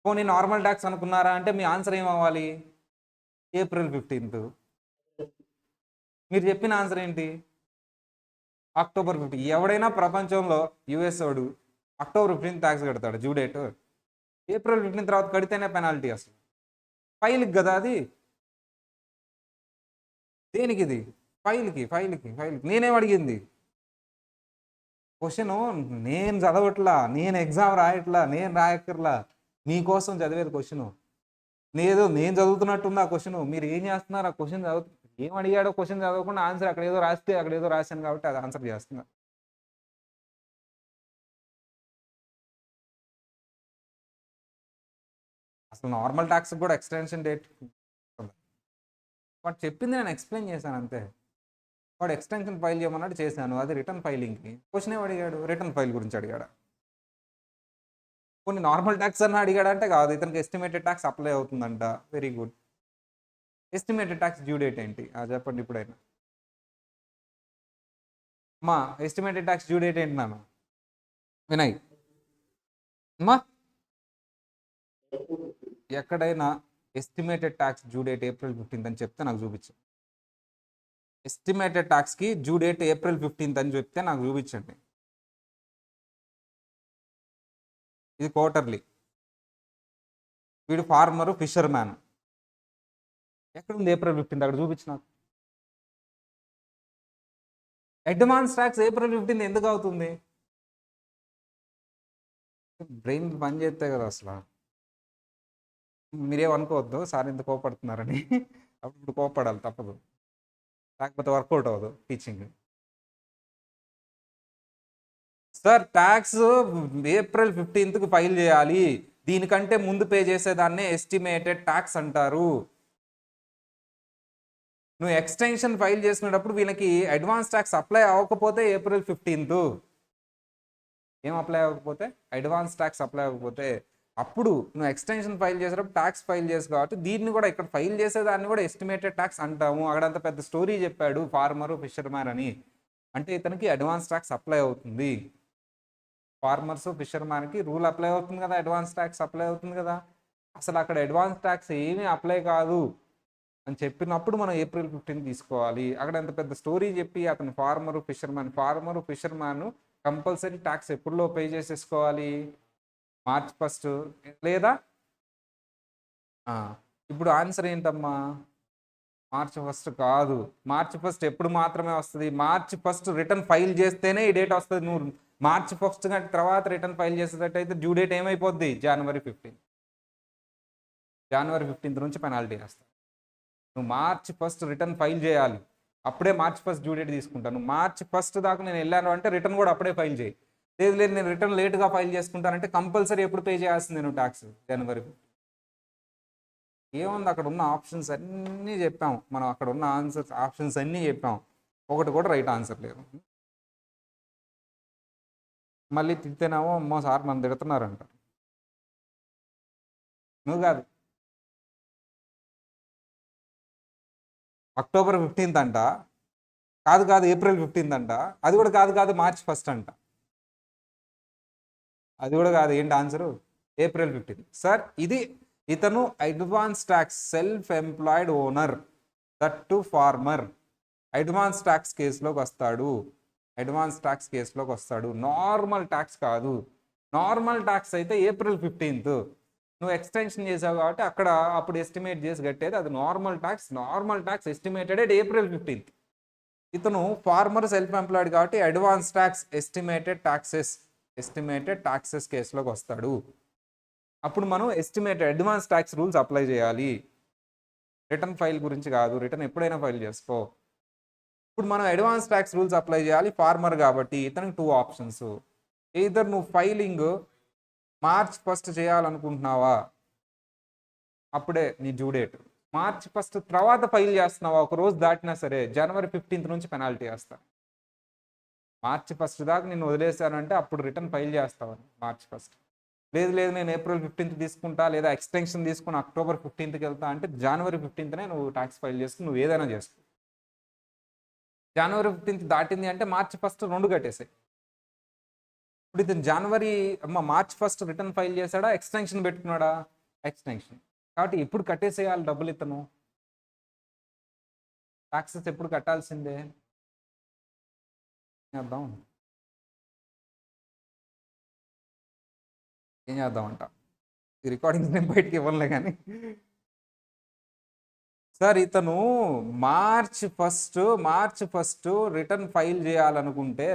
పోనీ నార్మల్ ట్యాక్స్ అనుకున్నారా అంటే మీ ఆన్సర్ ఏమవ్వాలి? April 15th. మీరు చెప్పిన ఆన్సర్ ఏంటి? October 15th. ఎవడైనా ప్రపంచంలో యుఎస్ వాడు October 15th ట్యాక్స్ కడతాడు డ్యూ డేట్. April 15th తర్వాత కడితేనే పెనాల్టీ. అసలు ఫైల్కి కదా అది. దేనికి ఇది? ఫైల్కి. నేనేం అడిగింది క్వశ్చన్? నేను చదవట్లా, నేను ఎగ్జామ్ రాయట్లా, నేను రాయక్కర్లా, మీకోసం చదివేది క్వశ్చన్. నేను చదువుతున్నట్టుంది ఆ క్వశ్చన్. మీరు ఏం చేస్తున్నారు? ఆ క్వశ్చన్ చదువు, ఏం అడిగాడో క్వశ్చన్ చదవకుండా ఆన్సర్ అక్కడ ఏదో రాస్తే అక్కడ ఏదో రాశాను కాబట్టి అది ఆన్సర్ చేస్తున్నా. అసలు నార్మల్ ట్యాక్స్ కూడా ఎక్స్టెన్షన్ డేట్ వాడు చెప్పింది నేను ఎక్స్ప్లెయిన్ చేశాను అంతే. వాడు ఎక్స్టెన్షన్ ఫైల్ చేయమన్నాడు, చేశాను. అది రిటర్న్ ఫైలింగ్కి. క్వశ్చన్ ఏం అడిగాడు? రిటర్న్ ఫైల్ గురించి అడిగాడా? కొన్ని నార్మల్ ట్యాక్స్ అన్న అడిగాడంటే కాదు, ఇతనికి ఎస్టిమేటెడ్ ట్యాక్స్ అప్లై అవుతుందంట. Very good. Estimated tax due date ఏంటి చెప్పండి ఇప్పుడైనా. అమ్మా ఎస్టిమేటెడ్ ట్యాక్స్ డ్యూ డేట్ ఏంటి నాన్న? వినయ్ అమ్మా, ఎక్కడైనా estimated tax due date April 15th అని చెప్తే నాకు చూపించు. ఎస్టిమేటెడ్ ట్యాక్స్కి డ్యూ డేట్ April 15th అని చెప్తే నాకు చూపించండి. ఇది క్వార్టర్లీ. వీడు ఫార్మరు ఫిషర్ మ్యాన్. ఎక్కడుంది April 15th? అక్కడ చూపించు నాకు. అడ్వాన్స్ ట్యాక్స్ April 15th ఎందుకు అవుతుంది? బ్రెయిన్ పని చేస్తే కదా అసలు. మీరేమనుకోవద్దు సార్ ఇంత కోపడుతున్నారని. అప్పుడు కోపడాలి తప్పదు, లేకపోతే వర్కౌట్ అవ్వదు teaching. Sir tax April 15th file చేయాలి. దీనికంటే ముందు పే చేసేదాన్నే ఎస్టిమేటెడ్ ట్యాక్స్ అంటారు. నువ్వు ఎక్స్టెన్షన్ ఫైల్ చేసుకునేటప్పుడు వీళ్ళకి అడ్వాన్స్ ట్యాక్స్ అప్లై అవ్వకపోతే April 15th ఏం అప్లై అవ్వకపోతే, అడ్వాన్స్ ట్యాక్స్ అప్లై అవ్వకపోతే అప్పుడు నువ్వు ఎక్స్టెన్షన్ ఫైల్ చేసేటప్పుడు ట్యాక్స్ ఫైల్ చేసి కాబట్టి దీన్ని కూడా ఇక్కడ ఫైల్ చేసేదాన్ని కూడా ఎస్టిమేటెడ్ ట్యాక్స్ అంటాము. అక్కడంత పెద్ద స్టోరీ చెప్పాడు ఫార్మరు ఫిషర్మ్యాన్ అని. అంటే ఇతనికి అడ్వాన్స్ ట్యాక్స్ అప్లై అవుతుంది. ఫార్మర్స్ ఫిషర్మ్యాన్కి రూల్ అప్లై అవుతుంది కదా, అడ్వాన్స్ ట్యాక్స్ అప్లై అవుతుంది కదా. అసలు అక్కడ అడ్వాన్స్ ట్యాక్స్ ఏమీ అప్లై కాదు అని చెప్పినప్పుడు మనం April 15 తీసుకోవాలి. అక్కడ ఎంత పెద్ద స్టోరీ చెప్పి అతను ఫార్మరు ఫిషర్మ్యాన్ కంపల్సరీ ట్యాక్స్ ఎప్పుడులో పే చేసేసుకోవాలి? March 1 లేదా? ఇప్పుడు ఆన్సర్ ఏంటమ్మా? March 1 కాదు. March 1 ఎప్పుడు మాత్రమే వస్తుంది? March 1 రిటర్న్ ఫైల్ చేస్తేనే ఈ డేట్ వస్తుంది. నువ్వు March 1 కంటే తర్వాత రిటర్న్ ఫైల్ చేసేటట్టయితే డ్యూ డేట్ ఏమైపోద్ది? January 15. January 15 నుంచి పెనాల్టీ వేస్తాను. నువ్వు March 1 రిటర్న్ ఫైల్ చేయాలి. అప్పుడే March 1 డ్యూ డేట్ తీసుకుంటాను. March 1 దాకా నేను వెళ్ళాను అంటే రిటర్న్ కూడా అప్పుడే ఫైల్ చేయి. లేదు నేను రిటర్న్ లేట్గా ఫైల్ చేసుకుంటానంటే కంపల్సరీ ఎప్పుడు పే చేయాల్సింది నువ్వు ట్యాక్స్? January 15. ఏముంది అక్కడ ఉన్న ఆప్షన్స్ అన్నీ చెప్పాం మనం, అక్కడ ఉన్న ఆప్షన్స్ అన్నీ చెప్పాం, ఒకటి కూడా రైట్ ఆన్సర్ లేదు. మళ్ళీ తిడితేనేమో అమ్మో సార్ మనం తిడుతున్నారంట. నువ్వు కాదు. October 15th అంట, కాదు April 15th అంట, అది కూడా కాదు March 1 అంట, అది కూడా కాదు. ఏంటి ఆన్సరు? April 15. సార్ ఇది ఇతను advance tax self employed owner, that too farmer. Advance tax కేసులోకి వస్తాడు. నార్మల్ ట్యాక్స్ కాదు. నార్మల్ ట్యాక్స్ అయితే April 15th. నువ్వు ఎక్స్టెన్షన్ చేసావు కాబట్టి అక్కడ అప్పుడు ఎస్టిమేట్ చేసి కట్టేది అది normal tax estimated at April 15th. ఇతను ఫార్మర్ సెల్ఫ్ ఎంప్లాయిడ్ కాబట్టి అడ్వాన్స్ ట్యాక్స్ ఎస్టిమేటెడ్ ట్యాక్సెస్ కేసులోకి వస్తాడు. అప్పుడు మనం అడ్వాన్స్ ట్యాక్స్ రూల్స్ అప్లై చేయాలి. రిటర్న్ ఫైల్ గురించి కాదు, రిటర్న్ ఎప్పుడైనా ఫైల్ చేసుకో. ఇప్పుడు మనం అడ్వాన్స్ ట్యాక్స్ రూల్స్ అప్లై చేయాలి. ఫార్మర్ కాబట్టి ఇతనికి 2 ఆప్షన్స్. ఎయిదర్ నువ్వు ఫైలింగ్ March 1 చేయాలనుకుంటున్నావా, అప్పుడే నీ డ్యూ డేట్. March 1 తర్వాత ఫైల్ చేస్తున్నావా, ఒక రోజు దాటినా సరే January 15th నుంచి పెనాల్టీ వేస్తా. March 1 దాకా నేను వదిలేశానంటే అప్పుడు రిటర్న్ ఫైల్ చేస్తావని March 1. లేదు నేను April 15th తీసుకుంటా, లేదా ఎక్స్టెన్షన్ తీసుకుని October 15th వెళ్తా అంటే January 15th నువ్వు ట్యాక్స్ ఫైల్ చేసుకుని నువ్వు ఏదైనా చేసుకో. January 15th దాటింది అంటే March 1 2 కట్టేసాయి. ఇప్పుడు ఇతను March 1 రిటర్న్ ఫైల్ చేశాడా, ఎక్స్టెన్షన్ పెట్టుకున్నాడా? ఎక్స్టెన్షన్. కాబట్టి ఎప్పుడు కట్టేసేయాలి డబ్బులు ఇతను? ట్యాక్సెస్ ఎప్పుడు కట్టాల్సిందే. ఏం చేద్దామంట, ఈ రికార్డింగ్స్ నేను బయటికి ఇవ్వలే కానీ. సార్ ఇతను March 1 రిటర్న్ ఫైల్ చేయాలనుకుంటే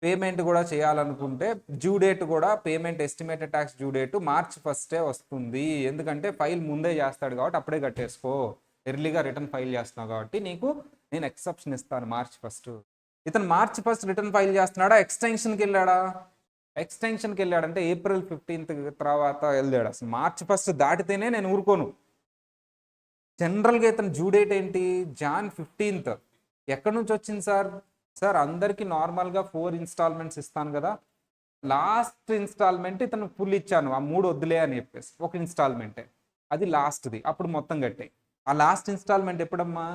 పేమెంట్ కూడా చేయాలనుకుంటే డ్యూ డేట్ కూడా payment estimated tax due date March 1 వస్తుంది. ఎందుకంటే ఫైల్ ముందే చేస్తాడు కాబట్టి అప్పుడే కట్టేసుకో. ఎర్లీగా రిటర్న్ ఫైల్ చేస్తున్నావు కాబట్టి నేను ఎక్సెప్షన్ ఇస్తాను March 1. ఇతను March 1 రిటర్న్ ఫైల్ చేస్తున్నాడా, ఎక్స్టెన్షన్కి వెళ్ళాడంటే April 15th తర్వాత వెళ్ళాడు. అసలు March 1 దాటితేనే నేను ఊరుకోను. జనరల్గా ఇతను డ్యూ డేట్ ఏంటి? Jan 15th. ఎక్కడి నుంచి వచ్చింది సార్ అందరికీ నార్మల్గా 4 ఇన్స్టాల్మెంట్స్ ఇస్తాను కదా, లాస్ట్ ఇన్స్టాల్మెంట్ ఇతను ఫుల్ ఇచ్చాను, ఆ 3 వద్దులే అని చెప్పేసి ఒక ఇన్స్టాల్మెంటే. అది లాస్ట్ది, అప్పుడు మొత్తం కట్టాయి. ఆ లాస్ట్ ఇన్స్టాల్మెంట్ ఎప్పుడమ్మా?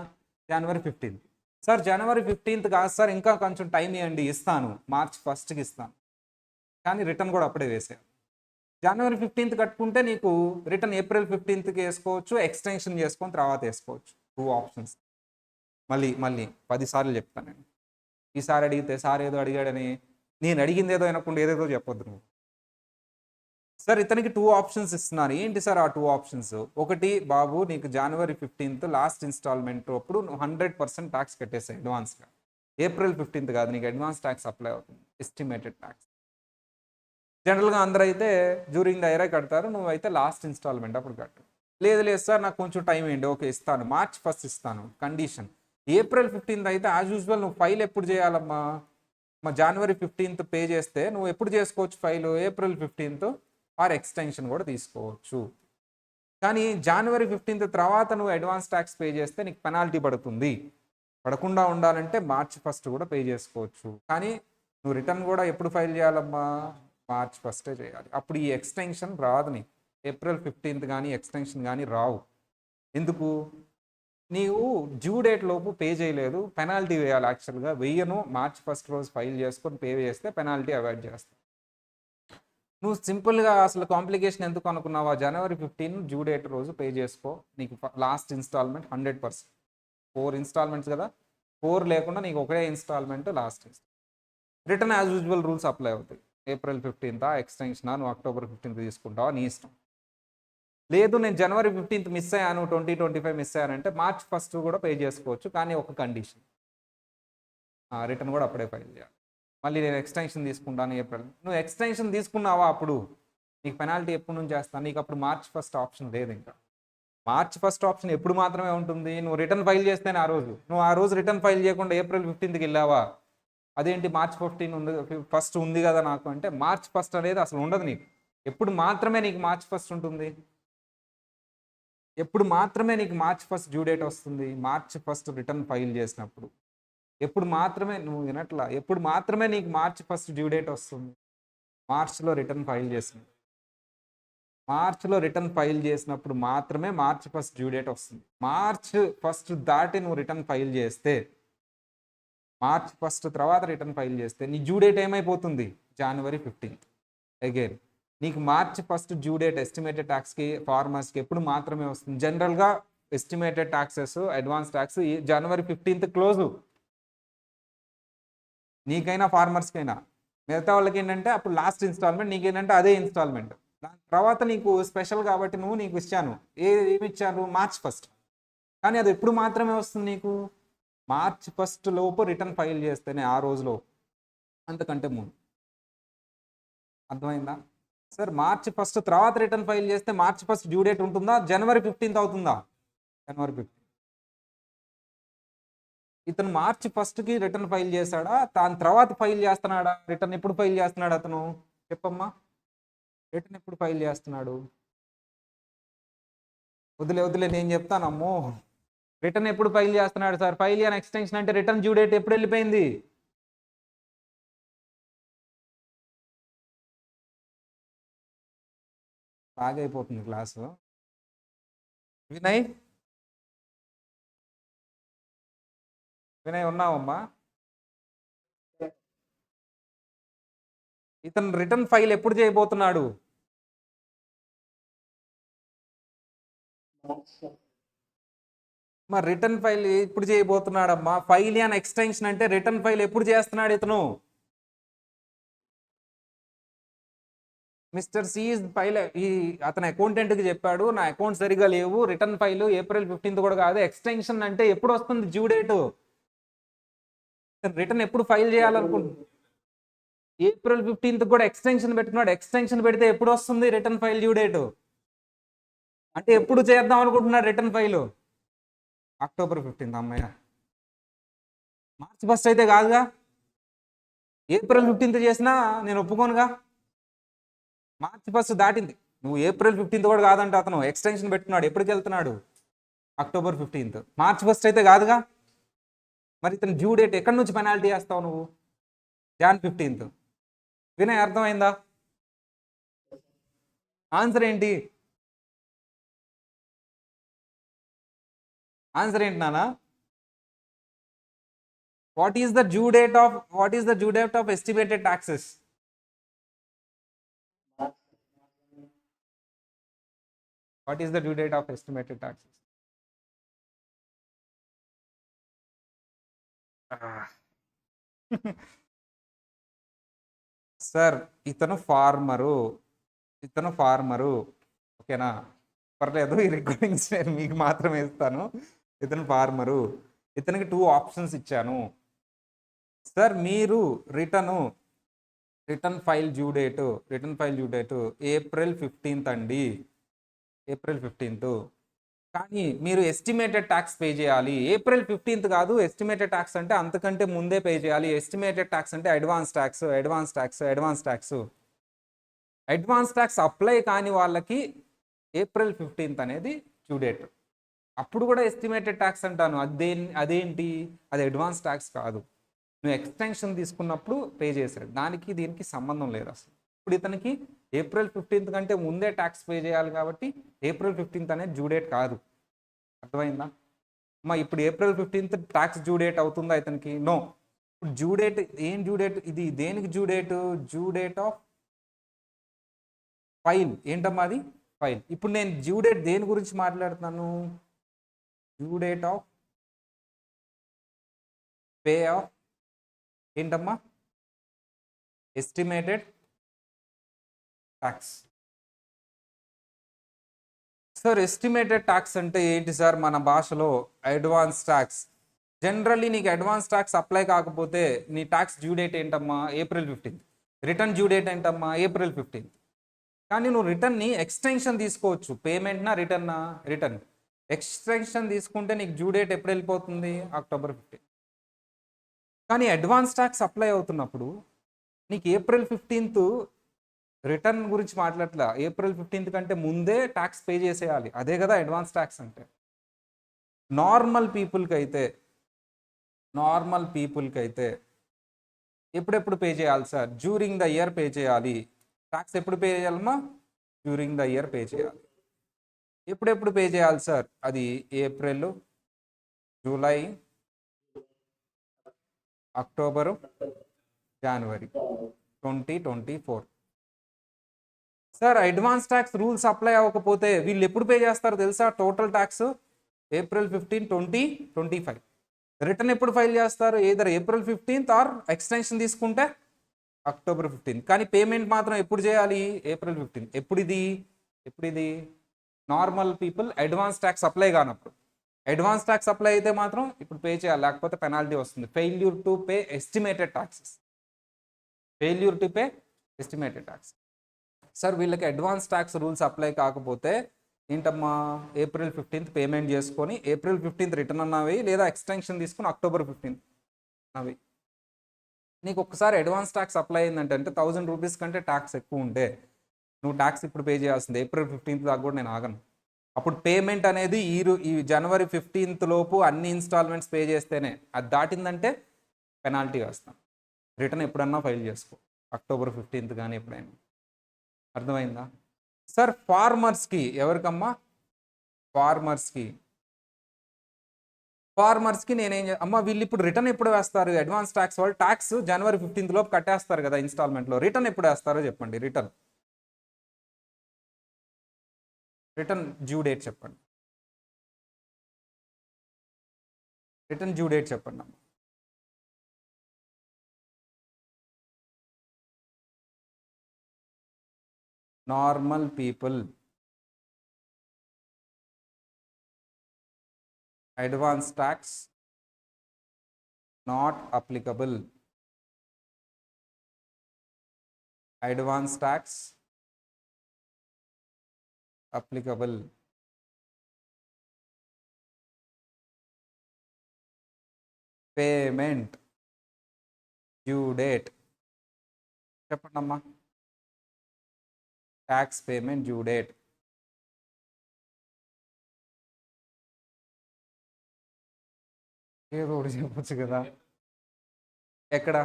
జనవరి 15th. సార్ జనవరి 15th కాదు సార్, ఇంకా కొంచెం టైం ఇవ్వండి, ఇస్తాను, మార్చ్ 1st ఇస్తాను. కానీ రిటర్న్ కూడా అప్పుడే వేసాను. జనవరి 15th కట్టుకుంటే నీకు రిటర్న్ ఏప్రిల్ 15th వేసుకోవచ్చు, ఎక్స్టెన్షన్ చేసుకొని తర్వాత వేసుకోవచ్చు. 2 ఆప్షన్స్. మళ్ళీ 10 సార్లు చెప్తాను నేను. ఈసారి అడిగితే సార్ ఏదో అడిగాడని నేను అడిగింది ఏదో వినకుండా ఏదేదో చెప్పొద్దు నువ్వు. సార్ ఇతనికి 2 ఆప్షన్స్ ఇస్తున్నాను. ఏంటి సార్ ఆ 2 ఆప్షన్స్? ఒకటి, బాబు నీకు జనవరి 15th లాస్ట్ ఇన్స్టాల్మెంట్ అప్పుడు నువ్వు 100% ట్యాక్స్ కట్టేసాయి అడ్వాన్స్గా. ఏప్రిల్ 15th కాదు, నీకు అడ్వాన్స్ ట్యాక్స్ అప్లై అవుతుంది, ఎస్టిమేటెడ్ ట్యాక్స్. జనరల్గా అందరూ అయితే డ్యూరింగ్ ద ఇయర్ కడతారు, నువ్వైతే లాస్ట్ ఇన్స్టాల్మెంట్ అప్పుడు కట్టు. లేదు సార్ నాకు కొంచెం టైం ఏంటి, ఓకే ఇస్తాను, మార్చ్ 1st ఇస్తాను, కండిషన్ ఏప్రిల్ 15th అయితే యాజ్ యూజువల్ నువ్వు ఫైల్ ఎప్పుడు చేయాలమ్మా? మా జనవరి 15th పే చేస్తే నువ్వు ఎప్పుడు చేసుకోవచ్చు file? April 15th, or extension కూడా తీసుకోవచ్చు. కానీ జనవరి 15th తర్వాత నువ్వు అడ్వాన్స్ ట్యాక్స్ పే చేస్తే నీకు పెనాల్టీ పడుతుంది. పడకుండా ఉండాలంటే మార్చ్ 1st కూడా పే చేసుకోవచ్చు. కానీ నువ్వు రిటర్న్ కూడా ఎప్పుడు ఫైల్ చేయాలమ్మా? మార్చ్ 1st చేయాలి. అప్పుడు ఈ ఎక్స్టెన్షన్ రాదు నీకు. ఏప్రిల్ 15th కానీ ఎక్స్టెన్షన్ కానీ రావు. ఎందుకు? నీవు డ్యూ డేట్ లోపు పే చేయలేదు, పెనాల్టీ వేయాలి. యాక్చువల్గా వెయ్యను, మార్చ్ 1st రోజు ఫైల్ చేసుకొని పే చేస్తే పెనాల్టీ అవాయిడ్ చేస్తావు. నువ్వు సింపుల్గా అసలు కాంప్లికేషన్ ఎందుకు అనుకున్నావా? జనవరి 15 డ్యూ డేట్ రోజు పే చేసుకో, నీకు లాస్ట్ ఇన్స్టాల్మెంట్ 100%. 4 ఇన్స్టాల్మెంట్స్ కదా, 4 లేకుండా నీకు ఒకే instalment last. Return as usual rules apply అవుతాయి. ఏప్రిల్ 15th ఎక్స్టెన్షనా, నువ్వు అక్టోబర్ 15th తీసుకుంటావా, నీ ఇష్టం. లేదు నేను జనవరి 15th మిస్ అయ్యాను, 2025 మిస్ అయ్యానంటే మార్చ్ 1st కూడా పే చేసుకోవచ్చు. కానీ ఒక కండిషన్, రిటర్న్ కూడా అప్పుడే ఫైల్ చేయాలి. మళ్ళీ నేను ఎక్స్టెన్షన్ తీసుకుంటాను ఏప్రిల్. నువ్వు ఎక్స్టెన్షన్ తీసుకున్నావా? అప్పుడు నీకు పెనాల్టీ ఎప్పటి నుంచి చేస్తాను? నీకు అప్పుడు మార్చ్ 1st ఆప్షన్ లేదు. ఇంకా మార్చ్ 1st ఆప్షన్ ఎప్పుడు మాత్రమే ఉంటుంది? నువ్వు రిటర్న్ ఫైల్ చేస్తేనే ఆ రోజు. నువ్వు ఆ రోజు రిటర్న్ ఫైల్ చేయకుండా ఏప్రిల్ 15th వెళ్ళావా? అదేంటి మార్చ్ 15 ఉంది, 1st ఉంది కదా నాకు అంటే, మార్చ్ 1st అనేది అసలు ఉండదు నీకు. ఎప్పుడు మాత్రమే నీకు మార్చ్ 1st ఉంటుంది? ఎప్పుడు మాత్రమే నీకు మార్చ్ 1st డ్యూ డేట్ వస్తుంది? మార్చ్ 1st రిటర్న్ ఫైల్ చేసినప్పుడు. ఎప్పుడు మాత్రమే, నువ్వు వినట్లా, ఎప్పుడు మాత్రమే నీకు మార్చ్ 1st డ్యూ డేట్ వస్తుంది? మార్చ్లో రిటర్న్ ఫైల్ చేసినప్పుడు. మార్చ్లో రిటర్న్ ఫైల్ చేసినప్పుడు మాత్రమే మార్చ్ 1st డ్యూ డేట్ వస్తుంది. మార్చ్ 1st దాటి నువ్వు రిటర్న్ ఫైల్ చేస్తే, మార్చ్ 1st తర్వాత రిటర్న్ ఫైల్ చేస్తే నీ డ్యూ డేట్ ఏమైపోతుంది? జనవరి 15th. అగైన్ నీకు March 1st due date estimated ట్యాక్స్కి, ఫార్మర్స్కి ఎప్పుడు మాత్రమే వస్తుంది? జనరల్గా ఎస్టిమేటెడ్ ట్యాక్సెస్, అడ్వాన్స్ ట్యాక్స్ జనవరి 15th క్లోజు. నీకైనా ఫార్మర్స్కైనా. మిగతా వాళ్ళకి ఏంటంటే అప్పుడు లాస్ట్ ఇన్స్టాల్మెంట్, నీకేంటంటే అదే ఇన్స్టాల్మెంట్. దాని తర్వాత నీకు స్పెషల్ కాబట్టి నీకు ఇచ్చాను, ఏమి ఇచ్చాను? March 1st. కానీ అది ఎప్పుడు మాత్రమే వస్తుంది నీకు? మార్చ్ 1st లోపు రిటర్న్ ఫైల్ చేస్తేనే, ఆ రోజులో, అంతకంటే ముందు. అర్థమైందా సార్? మార్చ్ 1st తర్వాత రిటర్న్ ఫైల్ చేస్తే మార్చ్ 1st డ్యూ డేట్ ఉంటుందా? జనవరి 15th అవుతుందా? జనవరి 15th. ఇతను మార్చ్ 1st రిటర్న్ ఫైల్ చేశాడా? దాని తర్వాత ఫైల్ చేస్తున్నాడా? రిటర్న్ ఎప్పుడు ఫైల్ చేస్తున్నాడు అతను? చెప్పమ్మా, రిటర్న్ ఎప్పుడు ఫైల్ చేస్తున్నాడు? వదిలే నేను చెప్తాను. అమ్మో, రిటర్న్ ఎప్పుడు ఫైల్ చేస్తున్నాడు సార్? ఫైల్ చేయని ఎక్స్టెన్షన్ అంటే రిటర్న్ డ్యూ డేట్ ఎప్పుడు వెళ్ళిపోయింది? బాగా అయిపోతుంది క్లాసు. వినయ్ ఉన్నావమ్మా? ఇతను రిటర్న్ ఫైల్ ఎప్పుడు చేయబోతున్నాడు? మరి రిటర్న్ ఫైల్ ఎప్పుడు చేయబోతున్నాడమ్మా? ఫైల్ అండ్ ఎక్స్టెన్షన్ అంటే రిటర్న్ ఫైల్ ఎప్పుడు చేస్తున్నాడు ఇతను? మిస్టర్ సిఈస్ ఫైల్, ఈ అతని అకౌంటెంట్కి చెప్పాడు, నా అకౌంట్ సరిగా లేవు, రిటర్న్ ఫైల్ ఏప్రిల్ 15th కూడా కాదు, ఎక్స్టెన్షన్ అంటే ఎప్పుడు వస్తుంది డ్యూ డేటు? రిటర్న్ ఎప్పుడు ఫైల్ చేయాలనుకుంటున్నాడు? ఏప్రిల్ 15th కూడా ఎక్స్టెన్షన్ పెట్టుకున్నాడు. ఎక్స్టెన్షన్ పెడితే ఎప్పుడు వస్తుంది రిటర్న్ ఫైల్ డ్యూ డేటు? అంటే ఎప్పుడు చేద్దాం అనుకుంటున్నాడు రిటర్న్ ఫైల్? October 15th. అమ్మాయ, మార్చ్ 1st అయితే కాదుగా. ఏప్రిల్ 15th చేసినా నేను ఒప్పుకోనుగా. మార్చ్ 1st దాటింది, నువ్వు ఏప్రిల్ 15th కూడా కాదంటే అతను ఎక్స్టెన్షన్ పెట్టుకున్నాడు. ఎప్పటికి వెళ్తున్నాడు? October 15th. మార్చ్ 1st అయితే కాదుగా. మరి ఇతను డ్యూ డేట్ ఎక్కడి నుంచి పెనాల్టీ వేస్తావు నువ్వు? John 15th. వినయ్, అర్థమైందా? ఆన్సర్ ఏంటి? ఆన్సర్ ఏంటి నానా? What is the due date of estimated taxes? What is the due date of estimated taxes? Sir ఇతను ఫార్మరు, ఓకేనా? పర్లేదు, ఈ రికార్డింగ్స్ నేను మీకు మాత్రమే ఇస్తాను. ఇతను ఫార్మరు, ఇతనికి 2 ఆప్షన్స్ ఇచ్చాను. సార్ మీరు return file due date April 15th అండి, ఏప్రిల్ 15th. కానీ మీరు ఎస్టిమేటెడ్ ట్యాక్స్ పే చేయాలి ఏప్రిల్ 15th కాదు. ఎస్టిమేటెడ్ ట్యాక్స్ అంటే అంతకంటే ముందే పే చేయాలి. ఎస్టిమేటెడ్ ట్యాక్స్ అంటే అడ్వాన్స్ ట్యాక్స్ అప్లై కాని వాళ్ళకి ఏప్రిల్ 15th అనేది డ్యూ డేట్. అప్పుడు కూడా ఎస్టిమేటెడ్ ట్యాక్స్ అంటాను. అదేంటి? అది అడ్వాన్స్ ట్యాక్స్ కాదు. నువ్వు ఎక్స్టెన్షన్ తీసుకున్నప్పుడు పే చేశాడు, దానికి దీనికి సంబంధం లేదు అసలు. ఇప్పుడు ఇతనికి ఏప్రిల్ 15th కంటే ముందే ట్యాక్స్ పే చేయాలి కాబట్టి ఏప్రిల్ 15th అనేది డ్యూ డేట్ కాదు. అర్థమైందా అమ్మా? ఇప్పుడు April 15th tax due date అవుతుందా ఇతనికి? నో. ఇప్పుడు డ్యూ డేట్ ఏం డ్యూ డేట్? ఇది దేనికి డ్యూ డేట్ ఆఫ్ ఫైల్. ఏంటమ్మా అది? ఫైల్. ఇప్పుడు నేను డ్యూ డేట్ దేని గురించి మాట్లాడుతున్నాను? Due date of pay of ఏంటమ్మా? Estimated tax. Sir estimated tax అంటే ఏంటి సార్? మన భాషలో అడ్వాన్స్ ట్యాక్స్. జనరల్లీ నీకు అడ్వాన్స్ ట్యాక్స్ అప్లై కాకపోతే నీ ట్యాక్స్ డ్యూ డేట్ ఏంటమ్మా? April 15th. Return due date ఏంటమ్మా? April 15th. కానీ నువ్వు రిటర్న్ని ఎక్స్టెన్షన్ తీసుకోవచ్చు. పేమెంట్నా రిటర్న్ ఎక్స్టెన్షన్ తీసుకుంటే నీకు డ్యూ డేట్ ఎప్పుడు వెళ్ళిపోతుంది? October 15th. కానీ అడ్వాన్స్ ట్యాక్స్ అప్లై అవుతున్నప్పుడు నీకు ఏప్రిల్ 15th రిటర్న్ గురించి మాట్లాడట్లా. ఏప్రిల్ 15th కంటే ముందే ట్యాక్స్ పే చేసేయాలి. అదే కదా అడ్వాన్స్ ట్యాక్స్ అంటే. నార్మల్ పీపుల్కి అయితే ఎప్పుడెప్పుడు పే చేయాలి sir? During the year pay చేయాలి. ట్యాక్స్ ఎప్పుడు పే చేయాలమ్మా? డ్యూరింగ్ ద ఇయర్ పే చేయాలి. ఎప్పుడెప్పుడు పే చేయాలి సార్? అది ఏప్రిల్, జూలై, అక్టోబరు, జనవరి 2024. Sir advance tax rules apply అవ్వకపోతే వీళ్ళు ఎప్పుడు పే చేస్తారు తెలుసా? Total tax April 15, 2025. రిటర్న్ ఎప్పుడు ఫైల్ చేస్తారు? Either April 15th or extension తీసుకుంటే అక్టోబర్ 15th. కానీ పేమెంట్ మాత్రం ఎప్పుడు చేయాలి? April 15th. ఎప్పుడు ఇది normal people advance tax apply కానప్పుడు. అడ్వాన్స్ ట్యాక్స్ అప్లై అయితే మాత్రం ఇప్పుడు పే చేయాలి, లేకపోతే పెనాల్టీ వస్తుంది. Failure to pay estimated tax. Sir వీళ్ళకి అడ్వాన్స్ ట్యాక్స్ రూల్స్ అప్లై కాకపోతే ఏంటమ్మా? ఏప్రిల్ 15th పేమెంట్ చేసుకొని ఏప్రిల్ 15th రిటర్న్ అన్నవి, లేదా ఎక్స్టెన్షన్ తీసుకుని అక్టోబర్ 15th అవి. నీకు ఒక్కసారి అడ్వాన్స్ ట్యాక్స్ అప్లై అయిందంటే, అంటే 1000 రూపీస్ కంటే ట్యాక్స్ ఎక్కువ ఉంటే నువ్వు ట్యాక్స్ ఇప్పుడు పే చేయాల్సింది. ఏప్రిల్ 15th దాకా కూడా నేను ఆగను. అప్పుడు పేమెంట్ అనేది ఈ జనవరి 15th లోపు అన్ని ఇన్స్టాల్మెంట్స్ పే చేస్తేనే. అది దాటిందంటే పెనాల్టీ వేస్తాం. రిటర్న్ ఎప్పుడన్నా ఫైల్ చేసుకో, అక్టోబర్ 15th కానీ ఎప్పుడైనా. అర్థమైందా సార్? ఫార్మర్స్కి ఎవరికమ్మా? ఫార్మర్స్కి అమ్మ వీళ్ళు ఇప్పుడు రిటర్న్ ఎప్పుడు వేస్తారు? అడ్వాన్స్ ట్యాక్స్ వాళ్ళు ట్యాక్స్ జనవరి 15th లోపు కట్టేస్తారు కదా ఇన్స్టాల్మెంట్లో. రిటర్న్ ఎప్పుడు వేస్తారో చెప్పండి. రిటర్న్ డ్యూ డేట్ చెప్పండి. అమ్మ. Normal people advance tax not applicable. Advance tax applicable. Payment due date చెప్పండి అమ్మా. Tax payment due date. ఏదో ఒకటి చెప్పొచ్చు కదా. ఎక్కడ?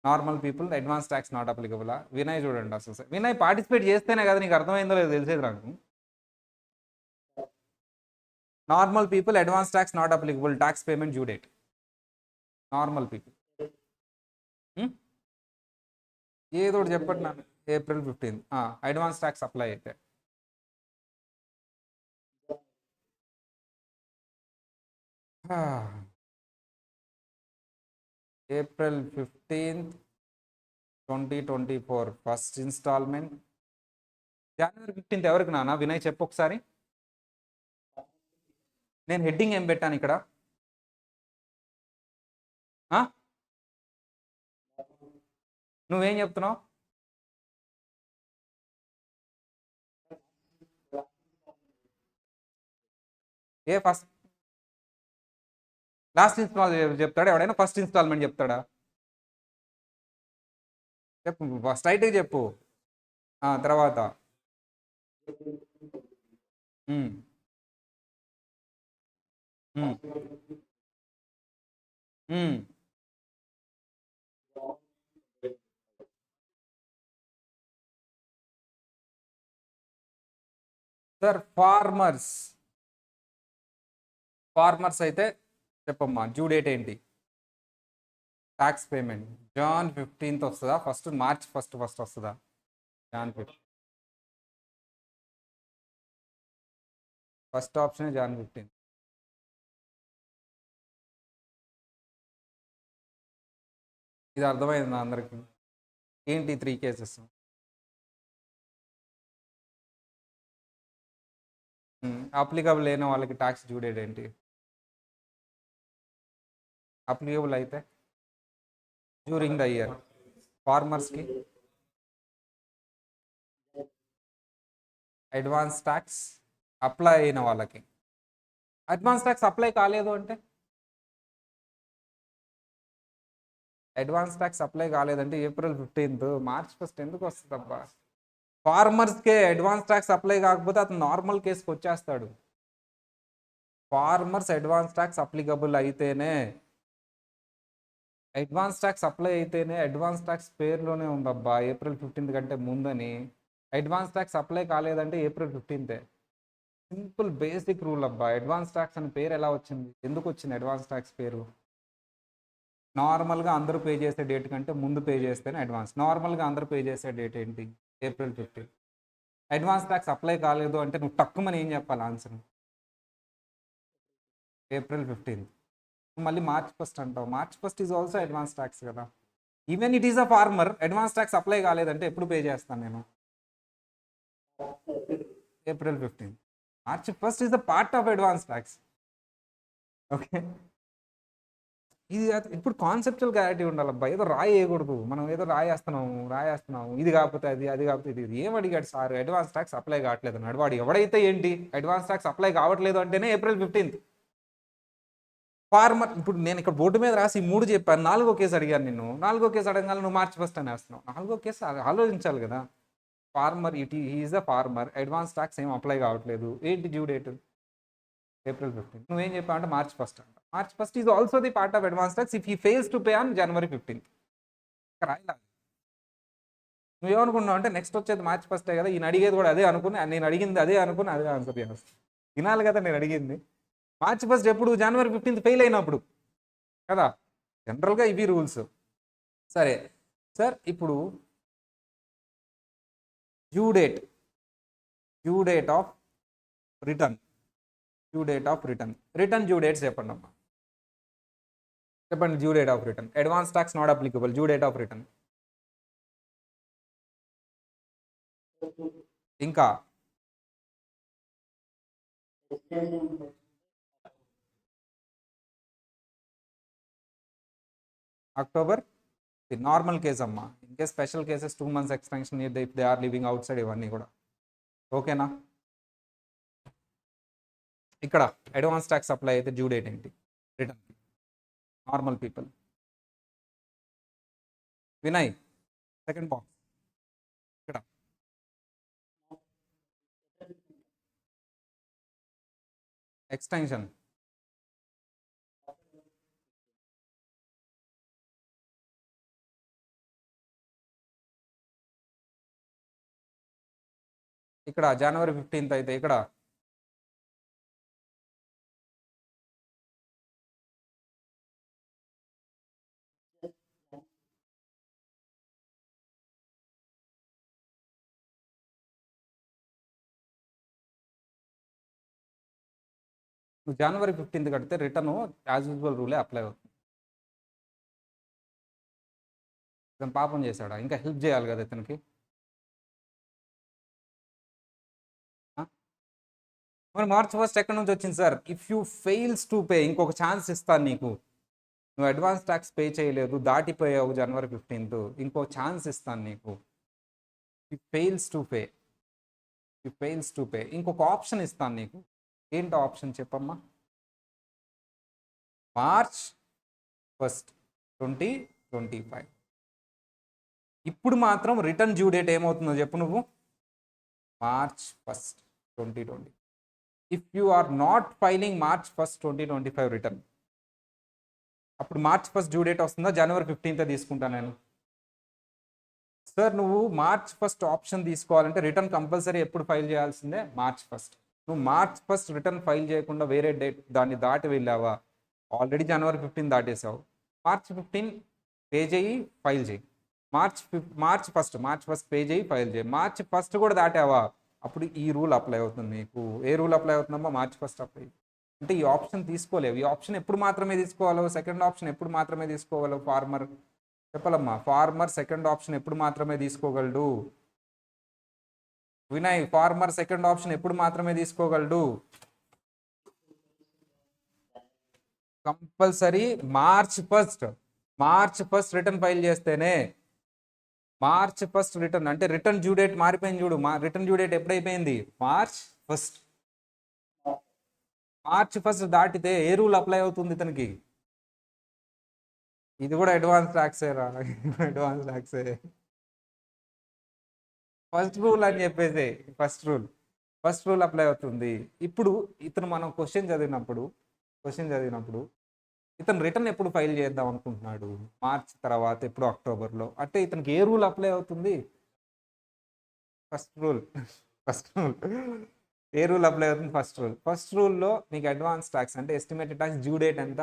Normal people advance tax not అప్లికబులా? వినయ్ చూడండి అసలు. వినయ్ పార్టిసిపేట్ చేస్తేనే కదా నీకు అర్థమైందో లేదో తెలిసేది నాకు. Normal people advance tax not applicable, tax payment due date. Normal people ఏదో ఒకటి చెప్పండి నాకు. ఏప్రిల్ 15 అడ్వాన్స్ ట్యాక్స్ అప్లై అయితే. April 15, 2024 first instalment. జనవరి 15 ఎవరికి నాన్న? వినయ్ చెప్పు ఒకసారి. నేను హెడ్డింగ్ ఏం పెట్టాను ఇక్కడ? నువ్వేం చెప్తున్నావు? ఏ ఫస్ట్ లాస్ట్ ఇన్స్టాల్ చెప్తాడా ఎవడైనా? ఫస్ట్ ఇన్స్టాల్మెంట్ చెప్తాడా? చెప్పు, స్ట్రైట్గా చెప్పు. తర్వాత ఉమ్, ఉమ్, ఉమ్. సార్ ఫార్మర్స్ అయితే చెప్పమ్మా, డ్యూ డేట్ ఏంటి? ట్యాక్స్ పేమెంట్ జాన్ 15 వస్తుందా? మార్చ్ ఫస్ట్ వస్తుందా? జాన్ 15. First option Jan 15. ఇది అర్థమైంది నా అందరికి. ఏంటి 3 కేసెస్? అప్లికబుల్ అయిన వాళ్ళకి ట్యాక్స్ డ్యూ డేట్ ఏంటి? అప్లికబుల్ అయితే డ్యూరింగ్ ద ఇయర్. ఫార్మర్స్కి అడ్వాన్స్ ట్యాక్స్ అప్లై అయిన వాళ్ళకి. అడ్వాన్స్ ట్యాక్స్ అప్లై కాలేదు అంటే? అడ్వాన్స్ ట్యాక్స్ అప్లై కాలేదంటే ఏప్రిల్ 15, మార్చ్ 1 ఎందుకు వస్తుంది అబ్బా? ఫార్మర్స్కే అడ్వాన్స్ ట్యాక్స్ అప్లై కాకపోతే అతను నార్మల్ కేసుకి వచ్చేస్తాడు. ఫార్మర్స్ అడ్వాన్స్ ట్యాక్స్ అప్లికబుల్ అయితేనే, అడ్వాన్స్ ట్యాక్స్ అప్లై అయితేనే. అడ్వాన్స్ ట్యాక్స్ పేరులోనే ఉందబ్బా ఏప్రిల్ 15 కంటే ముందని. అడ్వాన్స్ ట్యాక్స్ అప్లై కాలేదంటే ఏప్రిల్ 15. సింపుల్ బేసిక్ రూల్ అబ్బా. అడ్వాన్స్ ట్యాక్స్ అని పేరు ఎలా వచ్చింది? ఎందుకు వచ్చింది అడ్వాన్స్ ట్యాక్స్ పేరు? నార్మల్గా అందరూ పే చేసే డేట్ కంటే ముందు పే చేస్తేనే అడ్వాన్స్. నార్మల్గా అందరూ పే చేసే డేట్ ఏంటి? ఏప్రిల్ 15. అడ్వాన్స్ ట్యాక్స్ అప్లై కాలేదు అంటే నువ్వు తక్కువని ఏం చెప్పాలి ఆన్సర్? ఏప్రిల్ 15. మళ్ళీ మార్చ్ 1 అంటావు. March 1 is also advance tax కదా. Even it is a farmer, advance tax apply కాలేదంటే ఎప్పుడు పే చేస్తాను నేను? April 15. March 1 is the part of advance tax. Okay, ఇది ఇప్పుడు కాన్సెప్చువల్ క్లారిటీ ఉండాలబ్బా. ఏదో రాయి వేయకూడదు. మనం ఏదో రాయేస్తున్నాము ఇది కాకపోతే అది, అది కాకపోతే ఇది. ఏం అడిగాడు సార్? అడ్వాన్స్ ట్యాక్స్ అప్లై కావట్లేదు అన్నాడు. వాడు ఎవడైతే ఏంటి? అడ్వాన్స్ ట్యాక్స్ అప్లై కావట్లేదు అంటేనే ఏప్రిల్ 15. ఫార్మర్ ఇప్పుడు నేను ఇక్కడ బోర్డు మీద రాసి 3 చెప్పాను, 4గో కేసు అడిగాను నిన్ను. 4గో కేసు అడగాలి, నువ్వు మార్చ్ 1 అని వేస్తున్నావు. 4గో కేసు ఆలోచించాలి కదా. Farmer is a farmer, advance tax ఏం అప్లై కావట్లేదు. ఏంటి డ్యూ డేట్? ఏప్రిల్ 15. నువ్వేం చెప్పావు అంటే మార్చ్ 1 అంట. March 1 is also the part of advance tax if he fails to pay on January 15. రాయాలి. నువ్వేమనుకున్నావు అంటే నెక్స్ట్ వచ్చేది మార్చ్ 1 కదా, ఈయన అడిగేది కూడా అదే అనుకుని, నేను అడిగింది అదే అనుకుని అదే ఆన్సర్ చేస్తాను. వినాలి కదా నేను అడిగింది. మార్చ్ 1 ఎప్పుడు? జనవరి 15 ఫెయిల్ అయినప్పుడు కదా. జనరల్గా ఇవి రూల్స్. సరే సార్, ఇప్పుడు due date of return return due dates చెప్పండి అమ్మా. చెప్పండి due date of return. Advance tax not applicable, due date of return. ఇంకా అక్టోబర్. నార్మల్ కేసు అమ్మా. ఇంకే special cases 2 months extension if they are living outside, ఇవన్నీ కూడా ఓకేనా. ఇక్కడ అడ్వాన్స్ ట్యాక్స్ అప్లై అయితే డ్యూ డేట్ ఏంటి? Return normal people. Vinay second box ఇక్కడ. ఎక్స్టెన్షన్ ఇక్కడ జనవరి 15 అయితే ఇక్కడ నువ్వు జనవరి 15th కడితే రిటర్న్ యాజ్ యూజువల్ రూలే అప్లై అవుతుంది. ఇతను పాపం చేశాడా? ఇంకా హెల్ప్ చేయాలి కదా ఇతనికి. మరి మార్చ్ 1st ఎక్కడి నుంచి వచ్చింది sir? If you fails to pay, ఇంకొక ఛాన్స్ ఇస్తాను నీకు. నువ్వు అడ్వాన్స్ ట్యాక్స్ పే చేయలేదు, దాటిపోయావు జనవరి 15th, ఇంకో ఛాన్స్ ఇస్తాను నీకు. If fails to pay, if fails to pay ఇంకొక ఆప్షన్ ఇస్తాను నీకు. ఏంటో ఆప్షన్ చెప్పమ్మా? March 1st 2025. ఇప్పుడు మాత్రం రిటర్న్ డ్యూ డేట్ ఏమవుతుందో చెప్పు నువ్వు. March 1st 2020. If you are not filing March 1st 2025 return, అప్పుడు మార్చ్ 1st డ్యూ డేట్ వస్తుందా, జనవరి 15th తీసుకుంటాను నేను? సార్ నువ్వు మార్చ్ 1st ఆప్షన్ తీసుకోవాలంటే రిటర్న్ కంపల్సరీ ఎప్పుడు ఫైల్ చేయాల్సిందే? March 1st. నువ్వు మార్చ్ 1st రిటర్న్ ఫైల్ చేయకుండా వేరే డేట్ దాన్ని దాటి వెళ్ళావా? ఆల్రెడీ జనవరి 15 దాటేసావు. మార్చ్ 15 పే చేయి, ఫైల్ చేయి. మార్చ్ 1st పే చేయి, ఫైల్ చేయి. మార్చ్ 1st కూడా దాటావా? అప్పుడు ఈ రూల్ అప్లై అవుతుంది నీకు. ఏ రూల్ అప్లై అవుతుందమ్మా? March 1st apply. అంటే ఈ ఆప్షన్ తీసుకోలేవు. ఈ ఆప్షన్ ఎప్పుడు మాత్రమే తీసుకోవాలో? సెకండ్ ఆప్షన్ ఎప్పుడు మాత్రమే తీసుకోవాలో? ఫార్మర్ చెప్పాలమ్మా. ఫార్మర్ సెకండ్ ఆప్షన్ ఎప్పుడు మాత్రమే తీసుకోగలడు? వినయ్, ఫార్మర్ సెకండ్ ఆప్షన్ ఎప్పుడు మాత్రమే తీసుకోగలడు? Compulsory March 1st return file చేస్తేనే. మార్చ్ 1st రిటర్న్ అంటే రిటర్న్ డ్యూ డేట్ మారిపోయింది చూడు. రిటర్న్ డ్యూ డేట్ ఎప్పుడైపోయింది? March 1st. మార్చ్ 1st దాటితే ఏ రూల్ అప్లై అవుతుంది ఇతనికి? ఇది కూడా అడ్వాన్స్ ట్యాక్సే రా, అడ్వాన్స్ ట్యాక్సే. ఫస్ట్ రూల్ అని చెప్పేసి ఫస్ట్ రూల్ అప్లై అవుతుంది. ఇప్పుడు ఇతను మనం క్వశ్చన్ చదివినప్పుడు ఇతను రిటర్న్ ఎప్పుడు ఫైల్ చేద్దాం అనుకుంటున్నాడు? మార్చ్ తర్వాత, ఎప్పుడు అక్టోబర్లో. అంటే ఇతనికి ఏ రూల్ అప్లై అవుతుంది? First rule. ఏ రూల్ అప్లై అవుతుంది? ఫస్ట్ రూల్లో మీకు అడ్వాన్స్ ట్యాక్స్ అంటే ఎస్టిమేటెడ్ ట్యాక్స్ డ్యూ డేట్ ఎంత?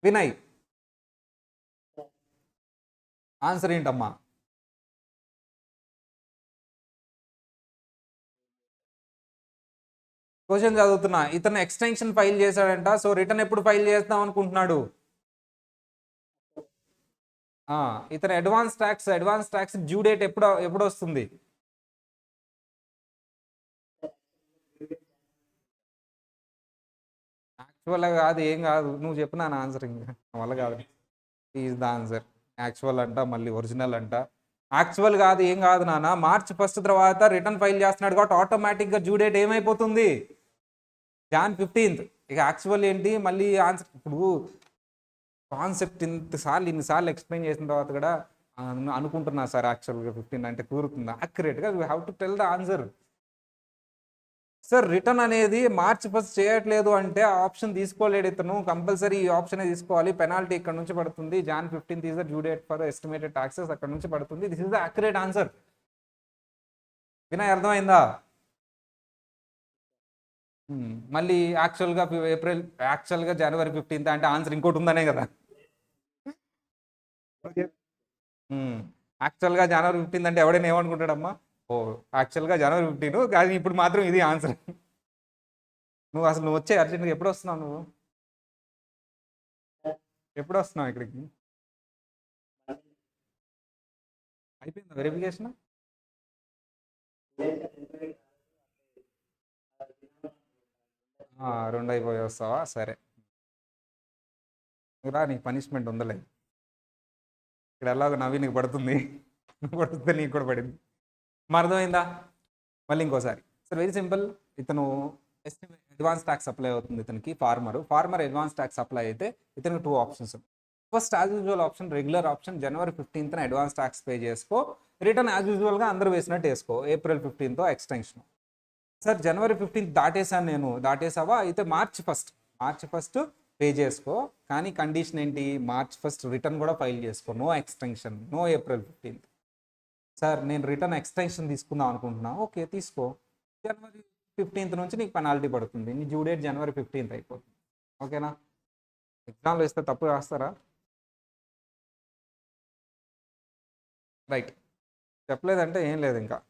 వినయ్ ఆన్సర్ ఏంటమ్మా? క్వశ్చన్ చదువుతున్నా. ఇతను ఎక్స్టెన్షన్ ఫైల్ చేశాడంట. సో రిటర్న్ ఎప్పుడు ఫైల్ చేద్దాం అనుకుంటున్నాడు? ఇతను అడ్వాన్స్ ట్యాక్స్ డ్యూ డేట్ ఎప్పుడు వస్తుంది? యాక్చువల్గా కాదు, ఏం కాదు. నువ్వు చెప్పిన ఆన్సర్ ఇంకా వల్ల కాదు. Is the answer. యాక్చువల్ అంట, మళ్ళీ ఒరిజినల్ అంట. యాక్చువల్ కాదు, ఏం కాదు నాన్న. మార్చ్ 1st తర్వాత రిటర్న్ ఫైల్ చేస్తున్నాడు కాబట్టి ఆటోమేటిక్గా డ్యూ డేట్ ఏమైపోతుంది? John 15th. ఇక యాక్చువల్ ఏంటి మళ్ళీ ఆన్సర్? ఇప్పుడు కాన్సెప్ట్ ఇన్నిసార్లు ఎక్స్ప్లెయిన్ చేసిన తర్వాత కూడా అనుకుంటున్నా సార్ యాక్చువల్గా 15 అంటే కూరుతుందా? యాక్యురేట్గా you have to tell the answer. Sir return అనేది మార్చ్ 1st చేయట్లేదు అంటే ఆ ఆప్షన్ తీసుకోలేడు ఇతను. కంపల్సరీ ఈ ఆప్షనే తీసుకోవాలి. పెనాల్టీ ఇక్కడ నుంచి పడుతుంది. Jan 15th is the due date for estimated taxes, అక్కడ నుంచి పడుతుంది. This is the accurate answer. Vinay అర్థమైందా? మళ్ళీ యాక్చువల్గా జనవరి 15th అంటే ఆన్సర్ ఇంకోటి ఉందనే కదా. యాక్చువల్గా జనవరి 15th అంటే ఎవడైనా ఏమనుకుంటాడమ్మా? ఓ యాక్చువల్గా జనవరి 15 కానీ ఇప్పుడు మాత్రం ఇది ఆన్సర్. నువ్వు వచ్చే అర్జెంట్గా ఎప్పుడు వస్తున్నావు? నువ్వు ఎప్పుడు వస్తున్నావు ఇక్కడికి? అయిపోయిందా వెరిఫికేషన్? రెండు అయిపోయి వస్తావా? సరే రా, నీకు పనిష్మెంట్ ఉందలే. ఇక్కడ ఎలాగో నవీన్కి పడుతుంది, పడుతుంది, నీకు కూడా పడింది. అర్థమైందా? మళ్ళీ ఇంకోసారి. Sir very simple. ఇతను అడ్వాన్స్ ట్యాక్స్ అప్లై అవుతుంది ఇతనికి. ఫార్మర్ అడ్వాన్స్ ట్యాక్స్ అప్లై అయితే ఇతనికి 2 options. First as usual option, regular option. జనవరి 15th అడ్వాన్స్ ట్యాక్స్ పే చేసుకో. రిటర్న్ యాజ్ యూజువల్గా అందరూ వేసినట్టు వేసుకో. April 15th extension. సార్ జనవరి 15th దాటేసాను నేను. దాటేసావా? అయితే మార్చ్ 1st పే చేసుకో. కానీ కండిషన్ ఏంటి? మార్చ్ 1st రిటర్న్ కూడా ఫైల్ చేసుకో. No extension, no April 15th. Sir నేను రిటర్న్ ఎక్స్టెన్షన్ తీసుకుందాం అనుకుంటున్నా. ఓకే తీసుకో. జనవరి 15th నుంచి నీకు పెనాల్టీ పడుతుంది. నీ డ్యూ డేట్ జనవరి 15th అయిపోతుంది. ఓకేనా? ఎగ్జామ్లో ఇస్తే తప్పు రాస్తారా? రైట్. చెప్పలేదంటే ఏం లేదు, ఇంకా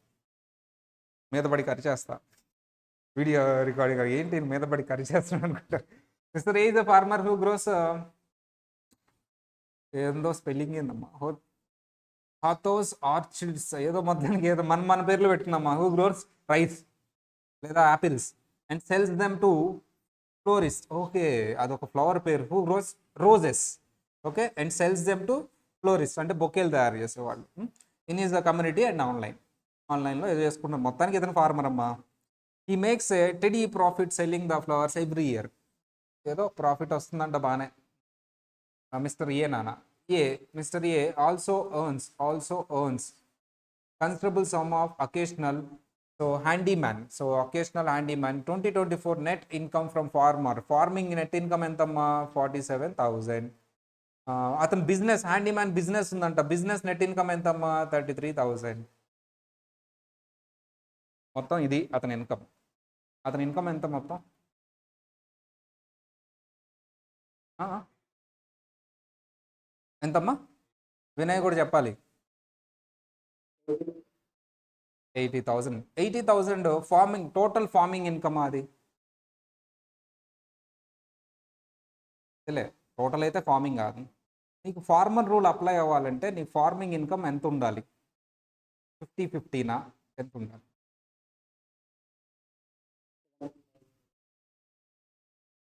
మీద పడి ఖర్చేస్తా. వీడియో రికార్డింగ్ ఏంటి మీద పడి కర్రీ చేస్తున్నాను అనుకుంటారు. Mister A is a farmer who grows ఏందో స్పెల్లింగ్ ఏందమ్మా, హాతోస్ ఆర్చిడ్స్ ఏదో మొత్తానికి ఏదో మన పేర్లు పెట్టుకున్నామా. హూ గ్రోస్ రైస్ లేదా apples and sells them to florist. Okay, అదొక ఫ్లవర్ పేరు. Who grows roses. Okay, and sells them to florist అంటే బొకేలు తయారు చేసేవాళ్ళు. In is the community and ఆన్లైన్లో ఏదో చేసుకుంటాం. మొత్తానికి ఇతను ఫార్మర్ అమ్మా. ఈ makes a steady profit selling the flowers every year. ఏదో ప్రాఫిట్ వస్తుందంట బాగానే. మిస్టర్ ఏ నాన్న A mister A also earns considerable sum of occasional handyman 2024 net income from farming net income ఎంతమ్మా 47,000. అతను బిజినెస్ హ్యాండీమ్యాన్ బిజినెస్ ఉందంట. బిజినెస్ నెట్ ఇన్కమ్ ఎంతమ్మా 33,000. మొత్తం ఇది అతని ఇన్కమ్ ఎంత మొత్తం? ఎంతమ్మా వినయ్ కూడా చెప్పాలి. 80,000 ఫార్మింగ్ టోటల్ ఫార్మింగ్ ఇన్కమ్ అది టోటల్ అయితే ఫార్మింగ్ కాదు. నీకు ఫార్మర్ రూల్ అప్లై అవ్వాలంటే నీ ఫార్మింగ్ ఇన్కమ్ ఎంత ఉండాలి? 50-50నా ఎంత ఉండాలి?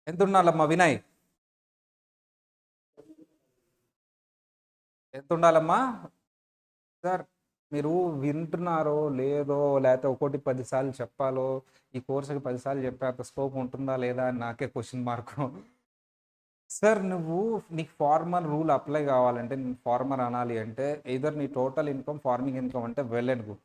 ఎంత ఉండాలమ్మా వినయ్? ఎంత ఉండాలమ్మా? సార్ మీరు వింటున్నారో లేదో, లేకపోతే ఒకటి 10 సార్లు చెప్పాలో, ఈ కోర్సుకి 10 సార్లు చెప్పాక స్కోప్ ఉంటుందా లేదా అని నాకే క్వశ్చన్ మార్కు. సార్ నీకు ఫార్మర్ రూల్ అప్లై కావాలంటే, నేను ఫార్మర్ అనాలి అంటే ఎయిదర్ నీ టోటల్ ఇన్కమ్ ఫార్మింగ్ ఇన్కమ్ అంటే వెల్ అండ్ గుడ్.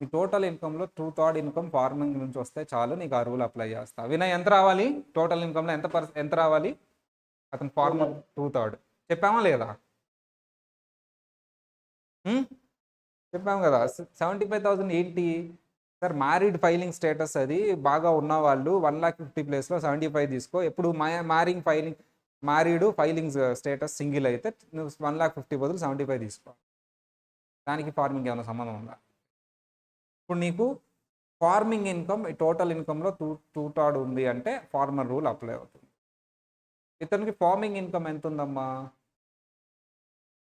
నీ టోటల్ ఇన్కంలో 2/3 ఇన్కమ్ ఫార్మింగ్ నుంచి వస్తే చాలు, నీకు ఆ రూల్ అప్లై చేస్తా. వినయ్ ఎంత రావాలి? టోటల్ ఇన్కంలో ఎంత రావాలి? అతను ఫార్మర్ 2/3 చెప్పామా లేదా? చెప్పాము కదా. 75,000 ఏంటి సార్? మ్యారీడ్ ఫైలింగ్ స్టేటస్ అది. బాగా ఉన్నవాళ్ళు 1,50,000 ప్లేస్లో 75 తీసుకో. ఎప్పుడు మ్యారీడ్ ఫైలింగ్ స్టేటస్ సింగిల్ అయితే నువ్వు 1,50,000 బదులు 75 తీసుకో. దానికి ఫార్మింగ్ ఏమైనా సంబంధం ఉందా? ఇప్పుడు నీకు ఫార్మింగ్ ఇన్కమ్ టోటల్ ఇన్కంలో 2/3 ఉంది అంటే ఫార్మర్ రూల్ అప్లై అవుతుంది. ఇతనికి ఫార్మింగ్ ఇన్కమ్ ఎంత ఉందమ్మా?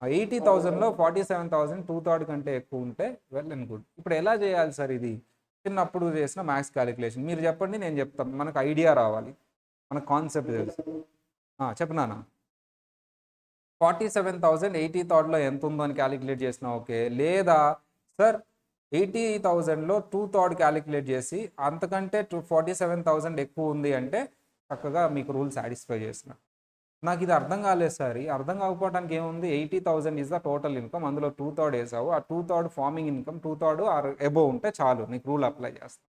80,000లో 47,000 2/3 కంటే ఎక్కువ ఉంటే వెల్ అండ్ గుడ్. ఇప్పుడు ఎలా చేయాలి సార్ ఇది? చిన్నప్పుడు చేసిన మ్యాథ్స్ క్యాలిక్యులేషన్ మీరు చెప్పండి, నేను చెప్తాను. మనకు ఐడియా రావాలి, మనకు కాన్సెప్ట్ తెలుసు. చెప్పనానా? 47,000 80,000లో ఎంత ఉందో అని క్యాలిక్యులేట్ చేసినా ఓకే. లేదా సార్ 80,000లో 2/3 క్యాలిక్యులేట్ చేసి అంతకంటే 47,000 ఎక్కువ ఉంది అంటే చక్కగా మీకు రూల్ సాటిస్ఫై చేసిన. నాకు ఇది అర్థం కాలేదు సార్. అర్థం కాకపోవడానికి ఏముంది? 80,000 ఈజ్ ద టోటల్ ఇన్కమ్, అందులో 2/3 వేసావు. ఆ 2/3 ఫార్మింగ్ ఇన్కమ్ 2/3 ఆర్ అబోవ్ ఉంటే చాలు, నీకు రూల్ అప్లై చేస్తాను.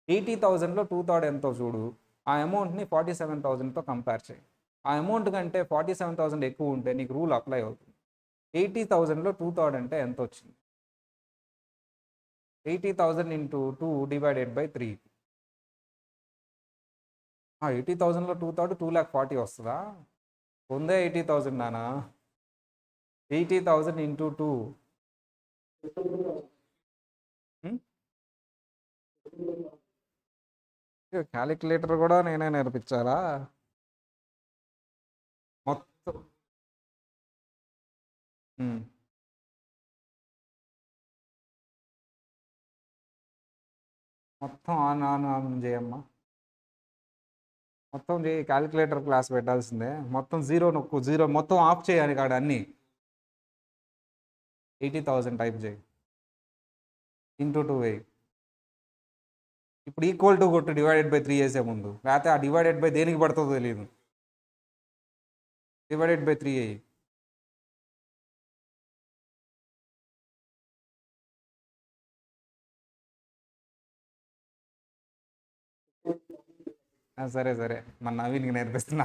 80,000లో 2/3 ఎంతో చూడు, ఆ అమౌంట్ని 47,000తో కంపేర్ చేయి. ఆ అమౌంట్ కంటే 47,000 ఎక్కువ ఉంటే నీకు రూల్ అప్లై అవుతుంది. 80,000లో 2/3 అంటే ఎంత వచ్చింది? 80,000 ఇంటూ 2 డివైడెడ్ బై 3. 80,000లో 2/3 2,40,000 వస్తుందా? ఉందే 80,000 నానా. 80,000 ఇంటూ 2. క్యాలిక్యులేటర్ కూడా నేనే నేర్పించాలా మొత్తం? మొత్తం ఆన్ చేయమ్మా. మొత్తం చేయి. క్యాలిక్యులేటర్ క్లాస్ పెట్టాల్సిందే. మొత్తం జీరో నొక్కు, జీరో మొత్తం ఆఫ్ చేయాలి కాడ అన్నీ. 80,000 టైప్ చేయి, ఇంటూ 2 వేయి. ఇప్పుడు ఈక్వల్ టు కొట్టు డివైడెడ్ బై 3 వేసే ముందు, లేకపోతే ఆ డివైడెడ్ బై దేనికి పడుతుందో తెలియదు. డివైడెడ్ బై 3 వేయి. సరే సరే, మన నవీన్కి నేర్పిస్తున్నా.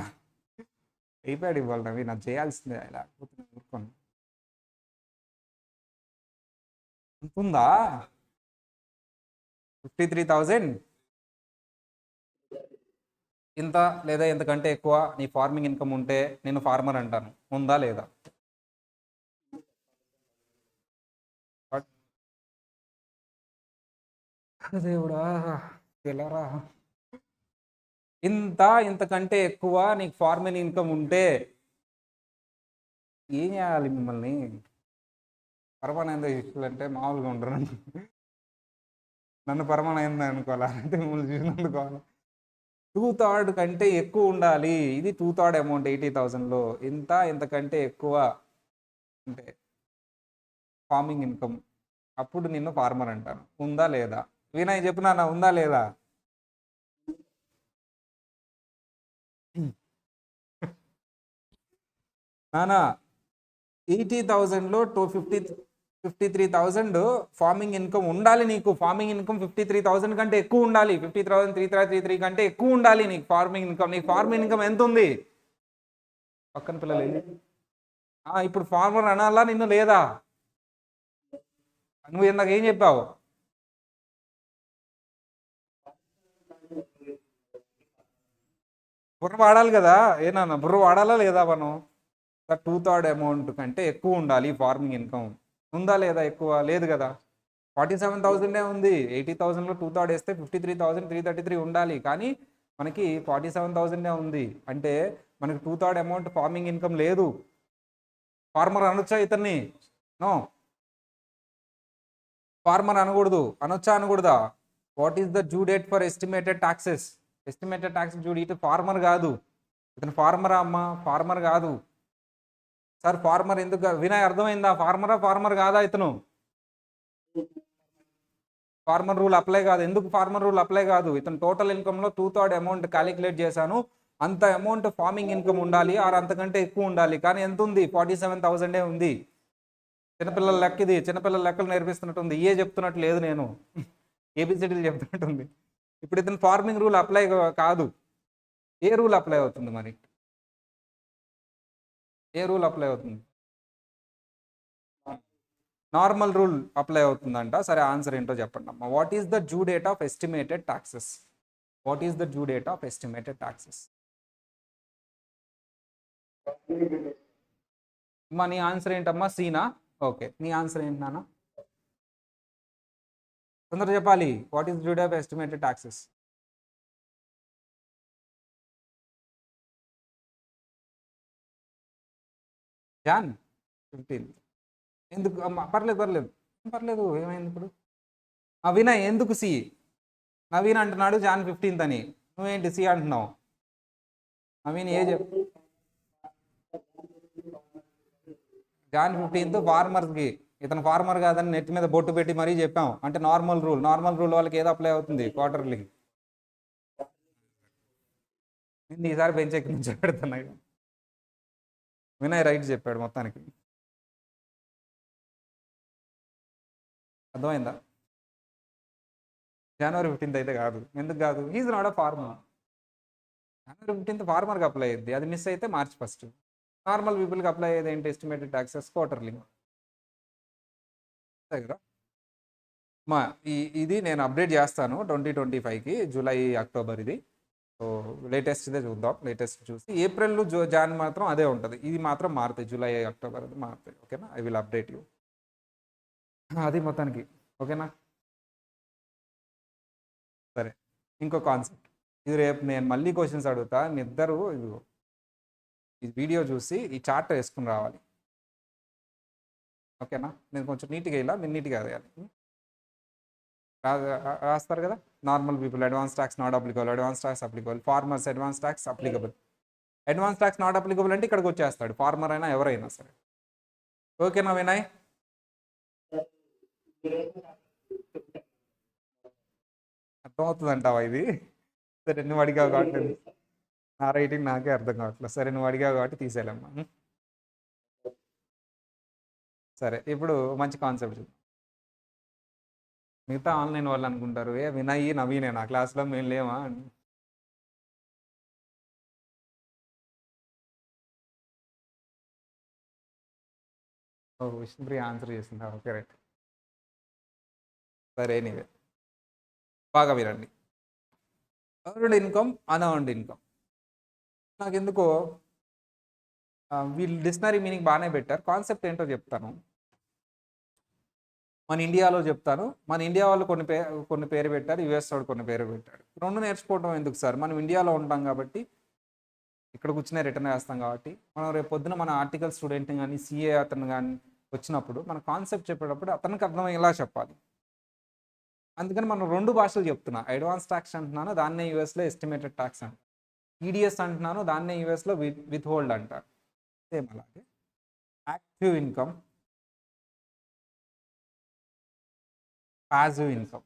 అయిపోయాడు ఇవ్వాలి నవీన్, అది చేయాల్సిందే, లేకపోతే నేను ఊరుకోను. ఉందా 53,000 ఇంత లేదా ఎంతకంటే ఎక్కువ నీ ఫార్మింగ్ ఇన్కమ్ ఉంటే నేను ఫార్మర్ అంటాను. ఉందా లేదా? దేవుడా తెలరా ఇంతకంటే ఎక్కువ నీకు ఫార్మల్ ఇన్కమ్ ఉంటే ఏం చేయాలి మిమ్మల్ని? పరమానంద శిష్యులు అంటే మామూలుగా ఉండరు. నన్ను పరమానంద అనుకోవాలా అంటే మిమ్మల్ని చూసినందుకోవాలి. 2/3 కంటే ఎక్కువ ఉండాలి. ఇది 2/3 అమౌంట్ 80,000లో ఇంతకంటే ఎక్కువ అంటే ఫార్మింగ్ ఇన్కమ్, అప్పుడు నిన్ను ఫార్మర్ అంటాను. ఉందా లేదా? వినయ్ చెప్పు నాన్న, ఉందా లేదా? నానా 80,000లో 53,000 ఫార్మింగ్ ఇన్కమ్ ఉండాలి నీకు. ఫార్మింగ్ ఇన్కమ్ 53,000 కంటే ఎక్కువ ఉండాలి. 50,333 కంటే ఎక్కువ ఉండాలి నీకు ఫార్మింగ్ ఇన్కమ్. నీకు ఫార్మింగ్ ఇన్కమ్ ఎంత ఉంది? పక్కన పిల్లలు ఇప్పుడు ఫార్మర్ అనాలా నిన్ను లేదా? నువ్వు ఇందాక ఏం చెప్పావు? బుర్ర వాడాలి కదా ఏనా? బుర్ర వాడాలా లేదా? మనం 2/3 అమౌంట్ కంటే ఎక్కువ ఉండాలి ఫార్మింగ్ ఇన్కమ్. ఉందా లేదా? ఎక్కువ లేదు కదా. 47,000 ఉంది. 80,000లో 2/3 వేస్తే 53,333 ఉండాలి. కానీ మనకి 47,000 ఉంది. అంటే మనకి 2/3 అమౌంట్ ఫార్మింగ్ ఇన్కమ్ లేదు. ఫార్మర్ అనొచ్చా ఇతన్ని? నో, ఫార్మర్ అనకూడదు. అనొచ్చా అనకూడదా? What is the due date for estimated taxes? Estimated tax due date farmer కాదు. ఇతను ఫార్మరా అమ్మా? ఫార్మర్ కాదు సార్. ఫార్మర్ ఎందుకు? వినయ్ అర్థమైందా? ఫార్మర్ కాదా ఇతను? ఫార్మర్ రూల్ అప్లై కాదు. ఎందుకు ఫార్మర్ రూల్ అప్లై కాదు? ఇతను టోటల్ ఇన్కమ్లో 2/3 అమౌంట్ క్యాలిక్యులేట్ చేశాను. అంత అమౌంట్ ఫార్మింగ్ ఇన్కమ్ ఉండాలి ఆర్ అంతకంటే ఎక్కువ ఉండాలి. కానీ ఎంత ఉంది? 47,000 ఉంది. చిన్నపిల్లల లెక్క ఇది. చిన్నపిల్లల లెక్కలు నేర్పిస్తున్నట్టుంది. ఏ చెప్తున్నట్టు లేదు, నేను ఏబిసిడీలు చెప్తున్నట్టుంది. ఇప్పుడు ఇతను ఫార్మింగ్ రూల్ అప్లై కాదు. ఏ రూల్ అప్లై అవుతుంది మరి? ఏ రూల్ అప్లై అవుతుంది? నార్మల్ రూల్ అప్లై అవుతుందంట. సరే, ఆన్సర్ ఏంటో చెప్పండి అమ్మా. What is the due date of estimated taxes? What is the due date of estimated taxes? అమ్మా నీ ఆన్సర్ ఏంటమ్మా? సీనా? ఓకే, నీ ఆన్సర్ ఏంటి నాన్న? తొందరగా చెప్పాలి. What is due date of estimated taxes? Jan 15. ఎందుకు అమ్మా? పర్లేదు పర్లేదు పర్లేదు, ఏమైంది ఇప్పుడు? వినయ్ ఎందుకు సి? నవీన్ అంటున్నాడు జాన్ 15 అని. నువ్వేంటి సి అంటున్నావు? నవీన్ ఏ జాన్ 15 ఫార్మర్స్కి. ఇతను ఫార్మర్ కాదని నెట్ మీద బొట్టు పెట్టి మరీ చెప్పాం. అంటే నార్మల్ రూల్ వాళ్ళకి ఏదో అప్లై అవుతుంది క్వార్టర్లీ. నేను ఈసారి బెంచ్ ఎక్కి నుంచి పెడుతున్నా. వినయ్ రైట్ చెప్పాడు మొత్తానికి. అర్థమైందా? జనవరి 15 అయితే కాదు. ఎందుకు కాదు? Is not a farmer. జనవరి 15 ఫార్మర్కి అప్లై అయ్యింది. అది మిస్ అయితే మార్చ్ 1. నార్మల్ పీపుల్కి అప్లై అయ్యేది ఏంటి? Estimated taxes quarterly. కదా మా ఇది నేను అప్డేట్ చేస్తాను 2025కి, జూలై అక్టోబర్ ఇది. సో లేటెస్ట్ ఇదే చూద్దాం. లేటెస్ట్ చూసి ఏప్రిల్ జాన్ మాత్రం అదే ఉంటుంది. ఇది మాత్రం మారుతాయి. జూలై అక్టోబర్ అది మారుతాయి. ఓకేనా? I will update you. అది మొత్తానికి ఓకేనా? సరే, ఇంకో కాన్సెప్ట్. ఇది రేపు నేను మళ్ళీ క్వశ్చన్స్ అడుగుతా. మీ ఇద్దరు ఈ వీడియో చూసి ఈ చార్ట్ వేసుకుని రావాలి. ఓకేనా? నేను కొంచెం నీట్గా ఇలా, మీరు నీట్గా వేయాలి. రాస్తారు కదా. Normal people advance tax not applicable, advance tax applicable, farmers advance tax applicable. Advance tax not applicable అంటే ఇక్కడికి వచ్చేస్తాడు, ఫార్మర్ అయినా ఎవరైనా సరే. ఓకేనా వినయ్? అర్థమవుతుంది అంటావా ఇది? సరే, నువ్వు అడిగావు కాబట్టి నా రైటింగ్ నాకే అర్థం కావట్లేదు. సరే, నువ్వు అడిగావు కాబట్టి తీసేయాలమ్మా. సరే, ఇప్పుడు మంచి కాన్సెప్ట్. మిగతా ఆన్లైన్ వాళ్ళు అనుకుంటారు ఏ వినయ్ నవీనే నా క్లాస్లో మేము లేమా అని. ఓ, విష్ణుప్రియ ఆన్సర్ చేసిందా? Okay right. సరే, ఎనీవే బాగా వినండి. Earned income, unearned income. నాకు ఎందుకో వీళ్ళు డిక్షనరీ మీనింగ్ బాగానే పెట్టారు. కాన్సెప్ట్ ఏంటో చెప్తాను. మన ఇండియాలో చెప్తాను. మన ఇండియా వాళ్ళు కొన్ని పేరు పెట్టారు. యూఎస్ వాడు కొన్ని పేరు పెట్టాడు. 2 నేర్చుకోవడం ఎందుకు సార్? మనం ఇండియాలో ఉంటాం కాబట్టి, ఇక్కడ కూర్చునే రిటర్న్ వేస్తాం కాబట్టి, మనం రేపు పొద్దున మన ఆర్టికల్ స్టూడెంట్‌ని గాని, సీఏ అతను గాని వచ్చినప్పుడు మన కాన్సెప్ట్ చెప్పేటప్పుడు అతనికి అర్థమయ్యేలా చెప్పాలి. అందుకని మనం 2 భాషలు చెప్తున్నా. అడ్వాన్స్ టాక్స్ అంటున్నాను. దాన్నే యూఎస్‌లో ఎస్టిమేటెడ్ టాక్స్ అంటారు. టీడీఎస్ అంటున్నాను. దాన్నే యూఎస్‌లో విత్‌హోల్డ్ అంటారు. సేమ్ అలాగే. Active income, passive income.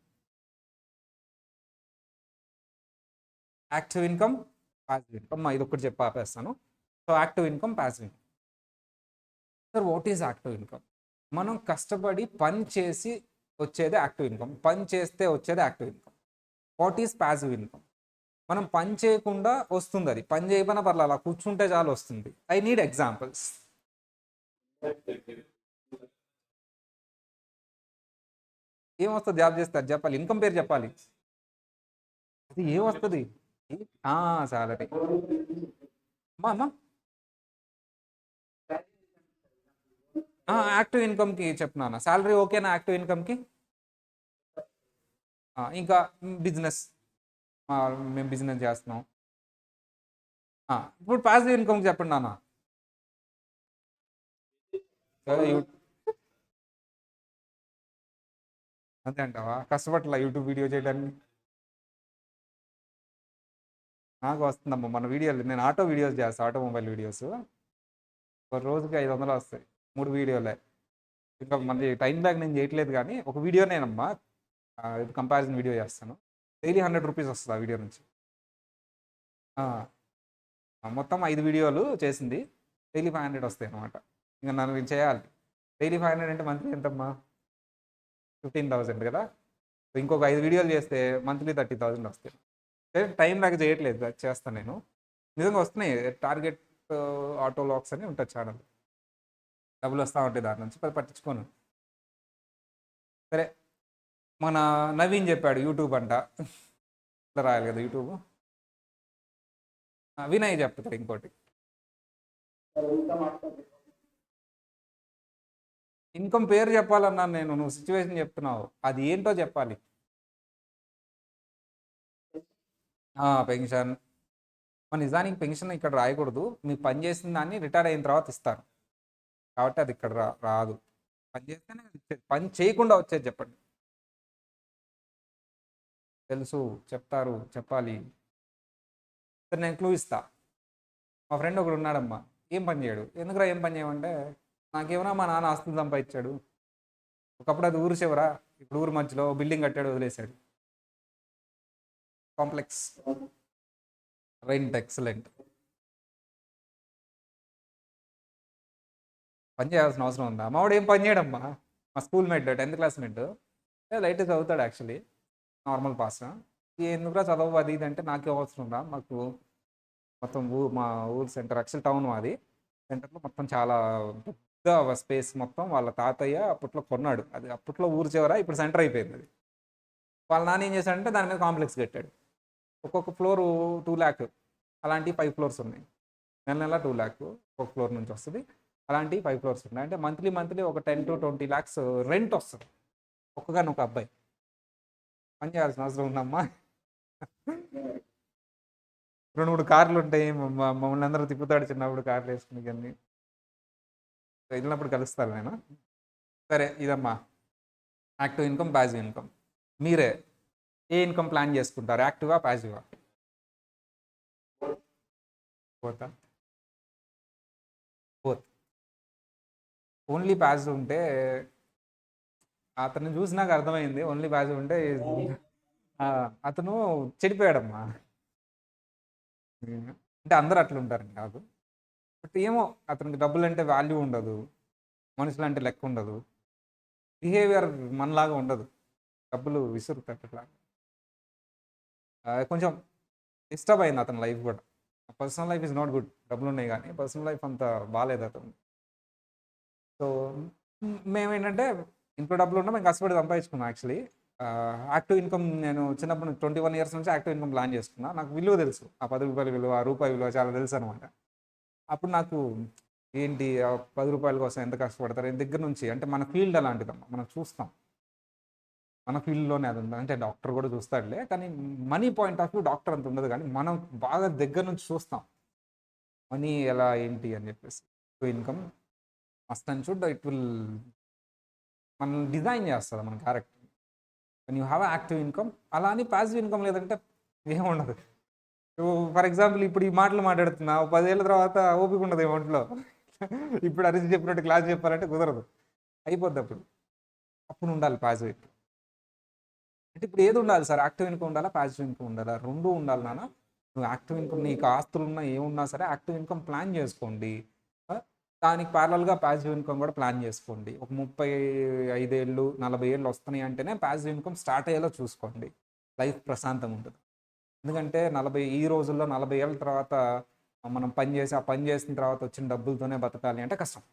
Active income, passive income. ఇదొక్కటి చెప్పి ఆపేస్తాను. So, active income, passive income. Sir what is active income? మనం కష్టపడి పని చేసి వచ్చేదే యాక్టివ్ ఇన్‌కమ్. పని చేస్తే వచ్చేది active income. What is passive income? మనం పని చేయకుండా వస్తుందది. పని చేయకపోయినా పర్లేదు అలా కూర్చుంటే చాలు వస్తుంది. I need examples. ఏమొస్తది జాబ్ చేస్తే అది చెప్పాలి. ఇన్‌కమ్ పేరు చెప్పాలి. అది ఏమొస్తది? ఆ! సాలరీ. అమ్మా! యాక్టివ్ ఇన్‌కమ్‌కి చెప్పు నాన్న. సాలరీ ఓకేనా యాక్టివ్ ఇన్‌కమ్‌కి? ఇంకా బిజినెస్. మేము బిజినెస్ చేస్తున్నాం. ఇప్పుడు పాసివ్ ఇన్‌కమ్‌కి చెప్పండి నాన్న. యూ అంతే అంటావా? కష్టపడట్లా యూట్యూబ్ వీడియో చేయడానికి. నాకు వస్తుందమ్మా మన వీడియోలు. నేను ఆటో వీడియోస్ చేస్తా. Automobile videos. ఒక రోజుకి 500 వస్తాయి. 3 వీడియోలే. ఇంకా మళ్ళీ టైం బ్యాక్ నేను చేయట్లేదు కానీ ఒక వీడియోనేనమ్మా. ఇది కంపారిజన్ వీడియో చేస్తాను. డైలీ 100 రూపీస్ వస్తుంది ఆ వీడియో నుంచి. ఆ, మొత్తం 5 వీడియోలు చేసింది. డైలీ 500 వస్తాయి అనమాట. ఇంకా నన్ను నేను చేయాలి. డైలీ 500 అంటే మంత్లీ ఎంతమ్మా? 15,000 కదా. ఇంకొక 5 వీడియోలు చేస్తే మంత్లీ 30,000 వస్తాయి. టైం లాగా చేయట్లేదు, అది చేస్తాను నేను. నిజంగా వస్తున్నాయి. టార్గెట్ ఆటో లాక్స్ అని ఉంటుంది ఛానల్. డబ్బులు వస్తూ ఉంటాయి దాని నుంచి, పట్టించుకోను. సరే, మన నవీన్ చెప్పాడు యూట్యూబ్ అంట. ఇట్లా రాయాలి కదా యూట్యూబ్. వినయ్ చెప్తాడు ఇంకోటి. ఇన్కమ్ పేరు చెప్పాలన్నాను నేను, నువ్వు సిచ్యువేషన్ చెప్తున్నావు. అది ఏంటో చెప్పాలి. పెన్షన్. నిజానికి పెన్షన్ ఇక్కడ రాయకూడదు. మీకు పని చేసిన దాన్ని రిటైర్ అయిన తర్వాత ఇస్తారు కాబట్టి అది ఇక్కడ రాదు. పని చేస్తేనే ఇచ్చేది. పని చేయకుండా వచ్చేది చెప్పండి. తెలుసు, చెప్తారు, చెప్పాలి. సరే, నేను క్లూ ఇస్తా. మా ఫ్రెండ్ ఒకడు ఉన్నాడమ్మా. ఏం పని చేయడు. ఎందుకురా ఏం పని చేయమంటే, నాకేమన్నా మా నాన్న ఆస్తులు సంపాదించాడు. ఒకప్పుడు అది ఊరు చివరా, ఇప్పుడు ఊరు మధ్యలో బిల్డింగ్ కట్టాడు, వదిలేశాడు. కాంప్లెక్స్. Rent excellent. పని చేయాల్సిన అవసరం ఉందా? మావాడు ఏం పని చేయడమ్మా. మా school mate, 10th class mate. Light చదువుతాడు యాక్చువల్లీ. Normal pass. ఎందుకురా చదవు అది ఇది అంటే, నాకే అవసరం రా, మాకు మొత్తం మా ఊరు సెంటర్ యాక్చువల్ టౌన్ మాది. సెంటర్లో మొత్తం చాలా పెద్ద స్పేస్ మొత్తం వాళ్ళ తాతయ్య అప్పట్లో కొన్నాడు. అది అప్పట్లో ఊరు చివర, ఇప్పుడు సెంటర్ అయిపోయింది అది. వాళ్ళ నాన్న ఏం చేశాడంటే దాని మీద కాంప్లెక్స్ కట్టాడు. ఒక్కొక్క ఫ్లోర్ 2 lakh. అలాంటివి 5 ఫ్లోర్స్ ఉన్నాయి. నెల నెల 2 lakh ఒక ఫ్లోర్ నుంచి వస్తుంది. అలాంటివి 5 ఫ్లోర్స్ ఉన్నాయి. అంటే మంత్లీ మంత్లీ ఒక 10 to 20 lakhs రెంట్ వస్తుంది. ఒక్కగాని ఒక అబ్బాయి. పని చేయాల్సిన అవసరం ఉందమ్మా. 2 3 కార్లు ఉంటాయి. మమ్మల్ని అందరూ తిప్పుతాడు చిన్నప్పుడు కార్లు వేసుకుని కానీ. వెళ్ళినప్పుడు కలుస్తాను నేను. సరే, ఇదమ్మా యాక్టివ్ ఇన్కమ్, పాసివ్ ఇన్కమ్. మీరే ఏ ఇన్కమ్ ప్లాన్ చేసుకుంటారు? యాక్టివా, పాసివా? పోతా బోత్. ఓన్లీ పాసివ్ ఉంటే, అతను చూసి నాకు అర్థమైంది. ఓన్లీ పాసివ్ ఉంటే ఆ, అతను చెడిపోయాడమ్మా. అంటే అందరూ అట్లా ఉంటారని కాదు. బట్ ఏమో, అతనికి డబ్బులు అంటే వాల్యూ ఉండదు. మనుషులు అంటే లెక్క ఉండదు. బిహేవియర్ మనలాగా ఉండదు. డబ్బులు విసురుతాడు అట్లా. కొంచెం డిస్టర్బ్ అయింది అతని లైఫ్ కూడా. Personal life is not good. డబ్బులు ఉన్నాయి కానీ పర్సనల్ లైఫ్ అంత బాగాలేదు అతను. సో, మేమేంటంటే ఇంట్లో డబ్బులు ఉన్నా మేము కష్టపడి సంపాదించుకున్నాం యాక్చువల్లీ. యాక్టివ్ ఇన్కమ్ నేను చిన్నప్పుడు 21 years నుంచి యాక్టివ్ ఇన్కమ్ ప్లాన్ చేసుకున్నా. నాకు విలువ తెలుసు. ఆ 10 రూపాయల విలువ, ఆ రూపాయి విలువ చాలా తెలుసు అనమాట. అప్పుడు నాకు ఏంటి, ఆ 10 రూపాయల కోసం ఎంత కష్టపడతారు దగ్గర నుంచి. అంటే మన ఫీల్డ్ అలాంటిదమ్మా, మనం చూస్తాం. మన ఫీల్డ్లోనే అది ఉంది. అంటే డాక్టర్ కూడా చూస్తాడులే, కానీ money point of view doctor అంత ఉండదు, కానీ మనం బాగా దగ్గర నుంచి చూస్తాం మనీ ఎలా ఏంటి అని చెప్పేసి. Income must and should it will మనం డిజైన్ చేస్తుంది మన character. One you have active income. అలా అని ప్యాసివ్ ఇన్కమ్ లేదంటే ఏముండదు. ఫర్ ఎగ్జాంపుల్ ఇప్పుడు ఈ మాటలు మాట్లాడుతున్నా, 10 ఏళ్ళ తర్వాత ఓపిక ఉండదు ఈ ఒంట్లో. ఇప్పుడు అరిసి చెప్పినట్టు క్లాస్ చెప్పాలంటే కుదరదు, అయిపోద్ది. అప్పుడు ఉండాలి ప్యాసివ్ ఇన్కమ్. అంటే ఇప్పుడు ఏది ఉండాలి సార్? యాక్టివ్ ఇన్కమ్ ఉండాలా, ప్యాసివ్ ఇన్కమ్ ఉండాలా? రెండు ఉండాలి నాన్న. నువ్వు యాక్టివ్ ఇన్కమ్, నీకు ఆస్తులు ఉన్నా ఏమున్నా సరే యాక్టివ్ ఇన్కమ్ ప్లాన్ చేసుకోండి. దానికి ప్యారలల్గా ప్యాసివ్ ఇన్కమ్ కూడా ప్లాన్ చేసుకోండి. ఒక 35 ఏళ్ళు 40 ఏళ్ళు వస్తున్నాయి అంటేనే ప్యాసివ్ ఇన్కమ్ స్టార్ట్ అయ్యేలా చూసుకోండి. లైఫ్ ప్రశాంతంగా ఉంటుంది. ఎందుకంటే ఈ రోజుల్లో 40 ఏళ్ళ తర్వాత మనం ఆ పని చేసిన తర్వాత వచ్చిన డబ్బులతోనే బతకాలి అంటే కష్టం.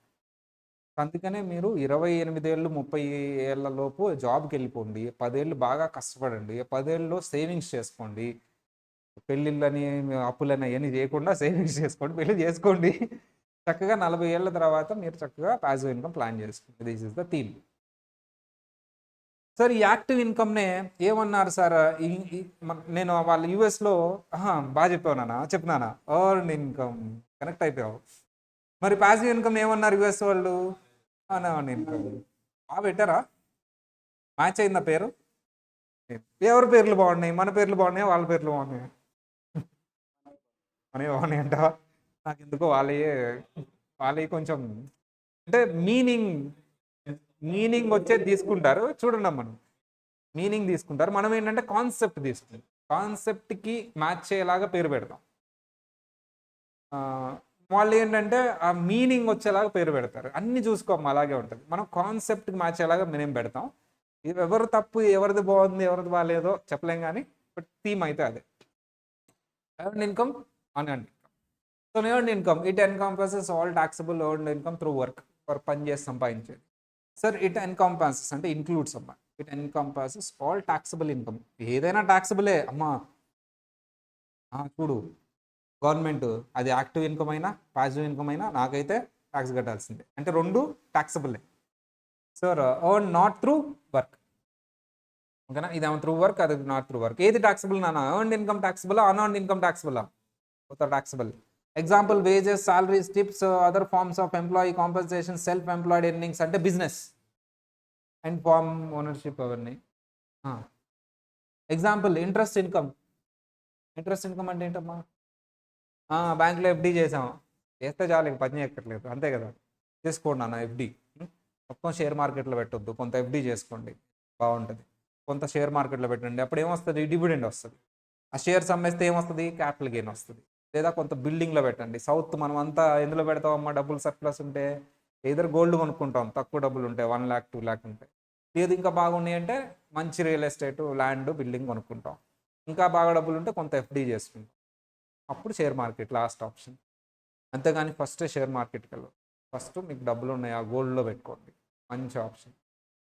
అందుకనే మీరు 28 ఏళ్ళు 30 ఏళ్ళ లోపు జాబ్కి వెళ్ళిపోండి. 10 ఏళ్ళు బాగా కష్టపడండి. 10 ఏళ్ళలో సేవింగ్స్ చేసుకోండి. పెళ్ళిళ్ళని అప్పులని అవన్నీ చేయకుండా సేవింగ్స్ చేసుకోండి, పెళ్ళి చేసుకోండి. చక్కగా 40 ఏళ్ళ తర్వాత మీరు చక్కగా ప్యాసివ్ ఇన్కమ్ ప్లాన్ చేసుకోండి. This is the theme. Sir ఈ యాక్టివ్ ఇన్కమ్నే ఏమన్నారు సార్? నేను వాళ్ళ యూఎస్లో బాగా చెప్పావు నాన్న, చెప్పినానా? ఎర్న్డ్ ఇన్కమ్ కనెక్ట్ అయిపోయావు. మరి ప్యాసివ్ ఇన్కమ్ ఏమన్నారు యూఎస్ వాళ్ళు? Earned income. బాగా పెట్టారా? మ్యాచ్ అయిందా పేరు? ఎవరి పేర్లు బాగున్నాయి? మన పేర్లు బాగున్నాయా, వాళ్ళ పేర్లు బాగున్నాయా? మనవి బాగున్నాయి అంట. నాకు ఎందుకో వాళ్ళే కొంచెం అంటే మీనింగ్ వచ్చేది తీసుకుంటారు. చూడండి మనం మీనింగ్ తీసుకుంటారు, మనం ఏంటంటే కాన్సెప్ట్ తీసుకుంటాం. కాన్సెప్ట్కి మ్యాచ్ అయ్యేలాగా పేరు పెడతాం. వాళ్ళు ఏంటంటే ఆ మీనింగ్ వచ్చేలాగా పేరు పెడతారు. అన్ని చూసుకోము అలాగే ఉంటుంది. మనం కాన్సెప్ట్కి మ్యాచ్ అయ్యేలాగా మేము పెడతాం. ఎవరు తప్పు, ఎవరిది బాగుంది, ఎవరిది బాగాలేదో చెప్పలేం, కానీ బట్ థీమ్ అయితే అదే. Earned income, earned income. So earned income it encompasses all taxable earned income through work. పని చేసి సంపాదించేది. సార్ ఇట్ ఎన్కంపాసెస్ అంటే ఇంక్లూడ్స్ అమ్మా. It encompasses all taxable income. ఏదైనా టాక్సబులే అమ్మా. చూడు, గవర్నమెంట్ అది యాక్టివ్ ఇన్కమ్ అయినా పాసివ్ ఇన్కమ్ అయినా నాకైతే ట్యాక్స్ కట్టాల్సిందే. అంటే రెండు టాక్సబులే. Sir earn not through work. ఓకేనా? ఇదేమో త్రూ వర్క్, అది నాట్ త్రూ వర్క్. ఏది టాక్సబుల్ నాన్న? Earned income taxable, అన్ఎర్న్డ్ income taxable? Taxable. Example wages, salaries, tips, other forms of employee compensation, self employed earnings అంటే బిజినెస్ అండ్ ఫార్మ్ ఓనర్షిప్ అవన్నీ. Example interest income. Interest income అంటే ఏంటమ్మా? బ్యాంక్లో ఎఫ్డీ చేసాము, చేస్తే చాలు, పని ఎక్కట్లేదు, అంతే కదా. చేసుకోండి అన్న ఎఫ్డీ. మొత్తం షేర్ మార్కెట్లో పెట్టొద్దు, కొంత ఎఫ్డీ చేసుకోండి, బాగుంటుంది. కొంత షేర్ మార్కెట్లో పెట్టండి, అప్పుడు ఏమొస్తుంది? డివిడెండ్ వస్తుంది. ఆ షేర్స్ అమ్మేస్తే ఏమొస్తుంది? క్యాపిటల్ గెయిన్ వస్తుంది. లేదా కొంత బిల్డింగ్లో పెట్టండి. సౌత్ మనం అంతా ఎందులో పెడతామమ్మా? డబ్బులు సర్ప్లస్ ఉంటే ఏదర్ గోల్డ్ కొనుక్కుంటాం, తక్కువ డబ్బులు ఉంటాయి, 1 lakh 2 lakh ఉంటాయి. లేదు ఇంకా బాగున్నాయి అంటే మంచి రియల్ ఎస్టేట్, ల్యాండ్, బిల్డింగ్ కొనుక్కుంటాం. ఇంకా బాగా డబ్బులు ఉంటే కొంత ఎఫ్డీ చేసుకుంటాం. అప్పుడు షేర్ మార్కెట్ లాస్ట్ ఆప్షన్. అంతేగాని ఫస్ట్ షేర్ మార్కెట్కి వెళ్ళదు. ఫస్ట్ మీకు డబ్బులు ఉన్నాయా? గోల్డ్లో పెట్టుకోండి, మంచి ఆప్షన్.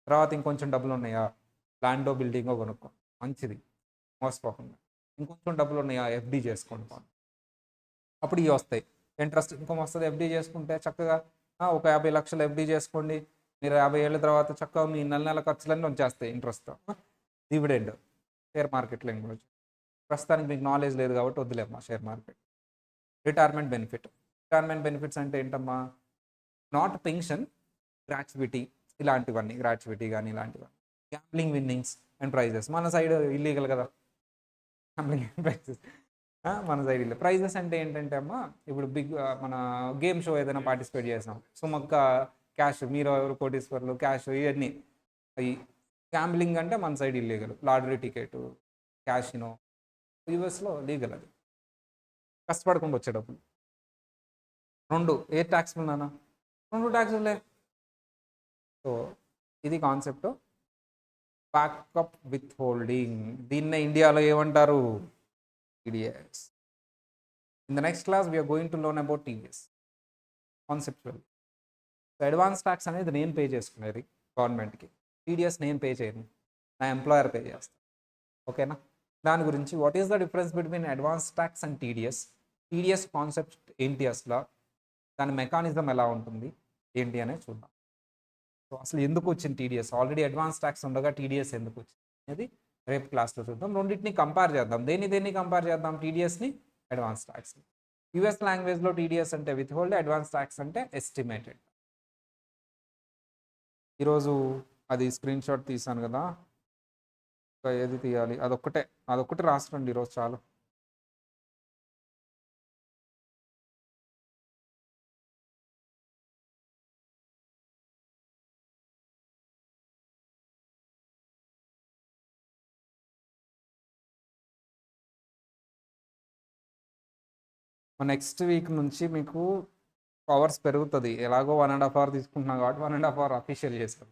తర్వాత ఇంకొంచెం డబ్బులు ఉన్నాయా? ల్యాండో బిల్డింగో కొనుక్కోండి, మంచిది, మోసపోకుండా. ఇంకొంచెం డబ్బులు ఉన్నాయా? ఎఫ్డీ చేసుకోండి. అప్పుడు ఇవి వస్తాయి, ఇంట్రెస్ట్ ఇన్కమ్ వస్తుంది. ఎఫ్డీ చేసుకుంటే చక్కగా ఒక 50 లక్షలు ఎఫ్డీ చేసుకోండి. మీరు 50 ఏళ్ళ తర్వాత చక్కగా మీ నెల ఖర్చులన్నీ వచ్చేస్తాయి ఇంట్రెస్ట్. డివిడెండ్ షేర్ మార్కెట్లో ఇంకోటి. ప్రస్తుతానికి మీకు నాలెడ్జ్ లేదు కాబట్టి వద్దులేమ్మా షేర్ మార్కెట్. రిటైర్మెంట్ బెనిఫిట్స్ అంటే ఏంటమ్మా? నాట్ పెన్షన్, గ్రాట్యుటీ ఇలాంటివన్నీ, గ్రాట్యుటీ కానీ ఇలాంటివన్నీ. Gambling winnings and prizes. మన సైడ్ ఇల్లీగల్ కదా గ్యాంబ్లింగ్ అండ్ ప్రైజెస్. మన సైడ్ ఇల్లు. ప్రైజెస్ అంటే ఏంటంటే అమ్మా, ఇప్పుడు మన గేమ్ షో ఏదైనా పార్టిసిపేట్ చేసాం, సుమక్క క్యాష్, మీరు ఎవరు కోటీశ్వర్లు, క్యాష్, ఇవన్నీ. అవి గ్యాంబ్లింగ్ అంటే మన side illegal. Lottery ticket, casino. యూఎస్లో లీగల్. అది కష్టపడకుండా వచ్చే డబ్బులు. రెండు ఏ ట్యాక్స్ ఉన్నానా? రెండు ట్యాక్స్లే. సో ఇది కాన్సెప్ట్. బ్యాకప్ విత్ హోల్డింగ్, దీన్నే ఇండియాలో ఏమంటారు? TDS. In the next class we're going to learn about TDS conceptual. Advance tax అనేది నేను పే చేసుకునేది గవర్నమెంట్కి. టీడీఎస్ నేను పే చేయను, నా ఎంప్లాయర్ పే చేస్తాను. ఓకేనా? దాని గురించి what is the difference between advance tax and TDS, TDS concept ఏంటి, అసలు దాని మెకానిజం ఎలా ఉంటుంది ఏంటి అనేది చూద్దాం. సో అసలు ఎందుకు వచ్చింది టీడీఎస్, ఆల్రెడీ అడ్వాన్స్ ట్యాక్స్ ఉండగా టీడీఎస్ ఎందుకు వచ్చింది అనేది రేపు క్లాస్లో చూద్దాం. రెండింటిని కంపేర్ చేద్దాం. దేన్ని కంపేర్ చేద్దాం? టీడీఎస్ని, అడ్వాన్స్ ట్యాక్స్ని. యూఎస్ లాంగ్వేజ్లో టీడీఎస్ అంటే విత్ హోల్డ్, అడ్వాన్స్ ట్యాక్స్ అంటే ఎస్టిమేటెడ్. ఈరోజు అది స్క్రీన్ షాట్ తీసాను కదా, ఇంకా ఏది తీయాలి, అదొక్కటే రాసుకోండి ఈరోజు చాలు. నెక్స్ట్ వీక్ నుంచి మీకు పవర్స్ పెరుగుతుంది. ఎలాగో 1.5 hour తీసుకుంటున్నాం కాబట్టి 1.5 hour అఫీషియల్ చేస్తాం.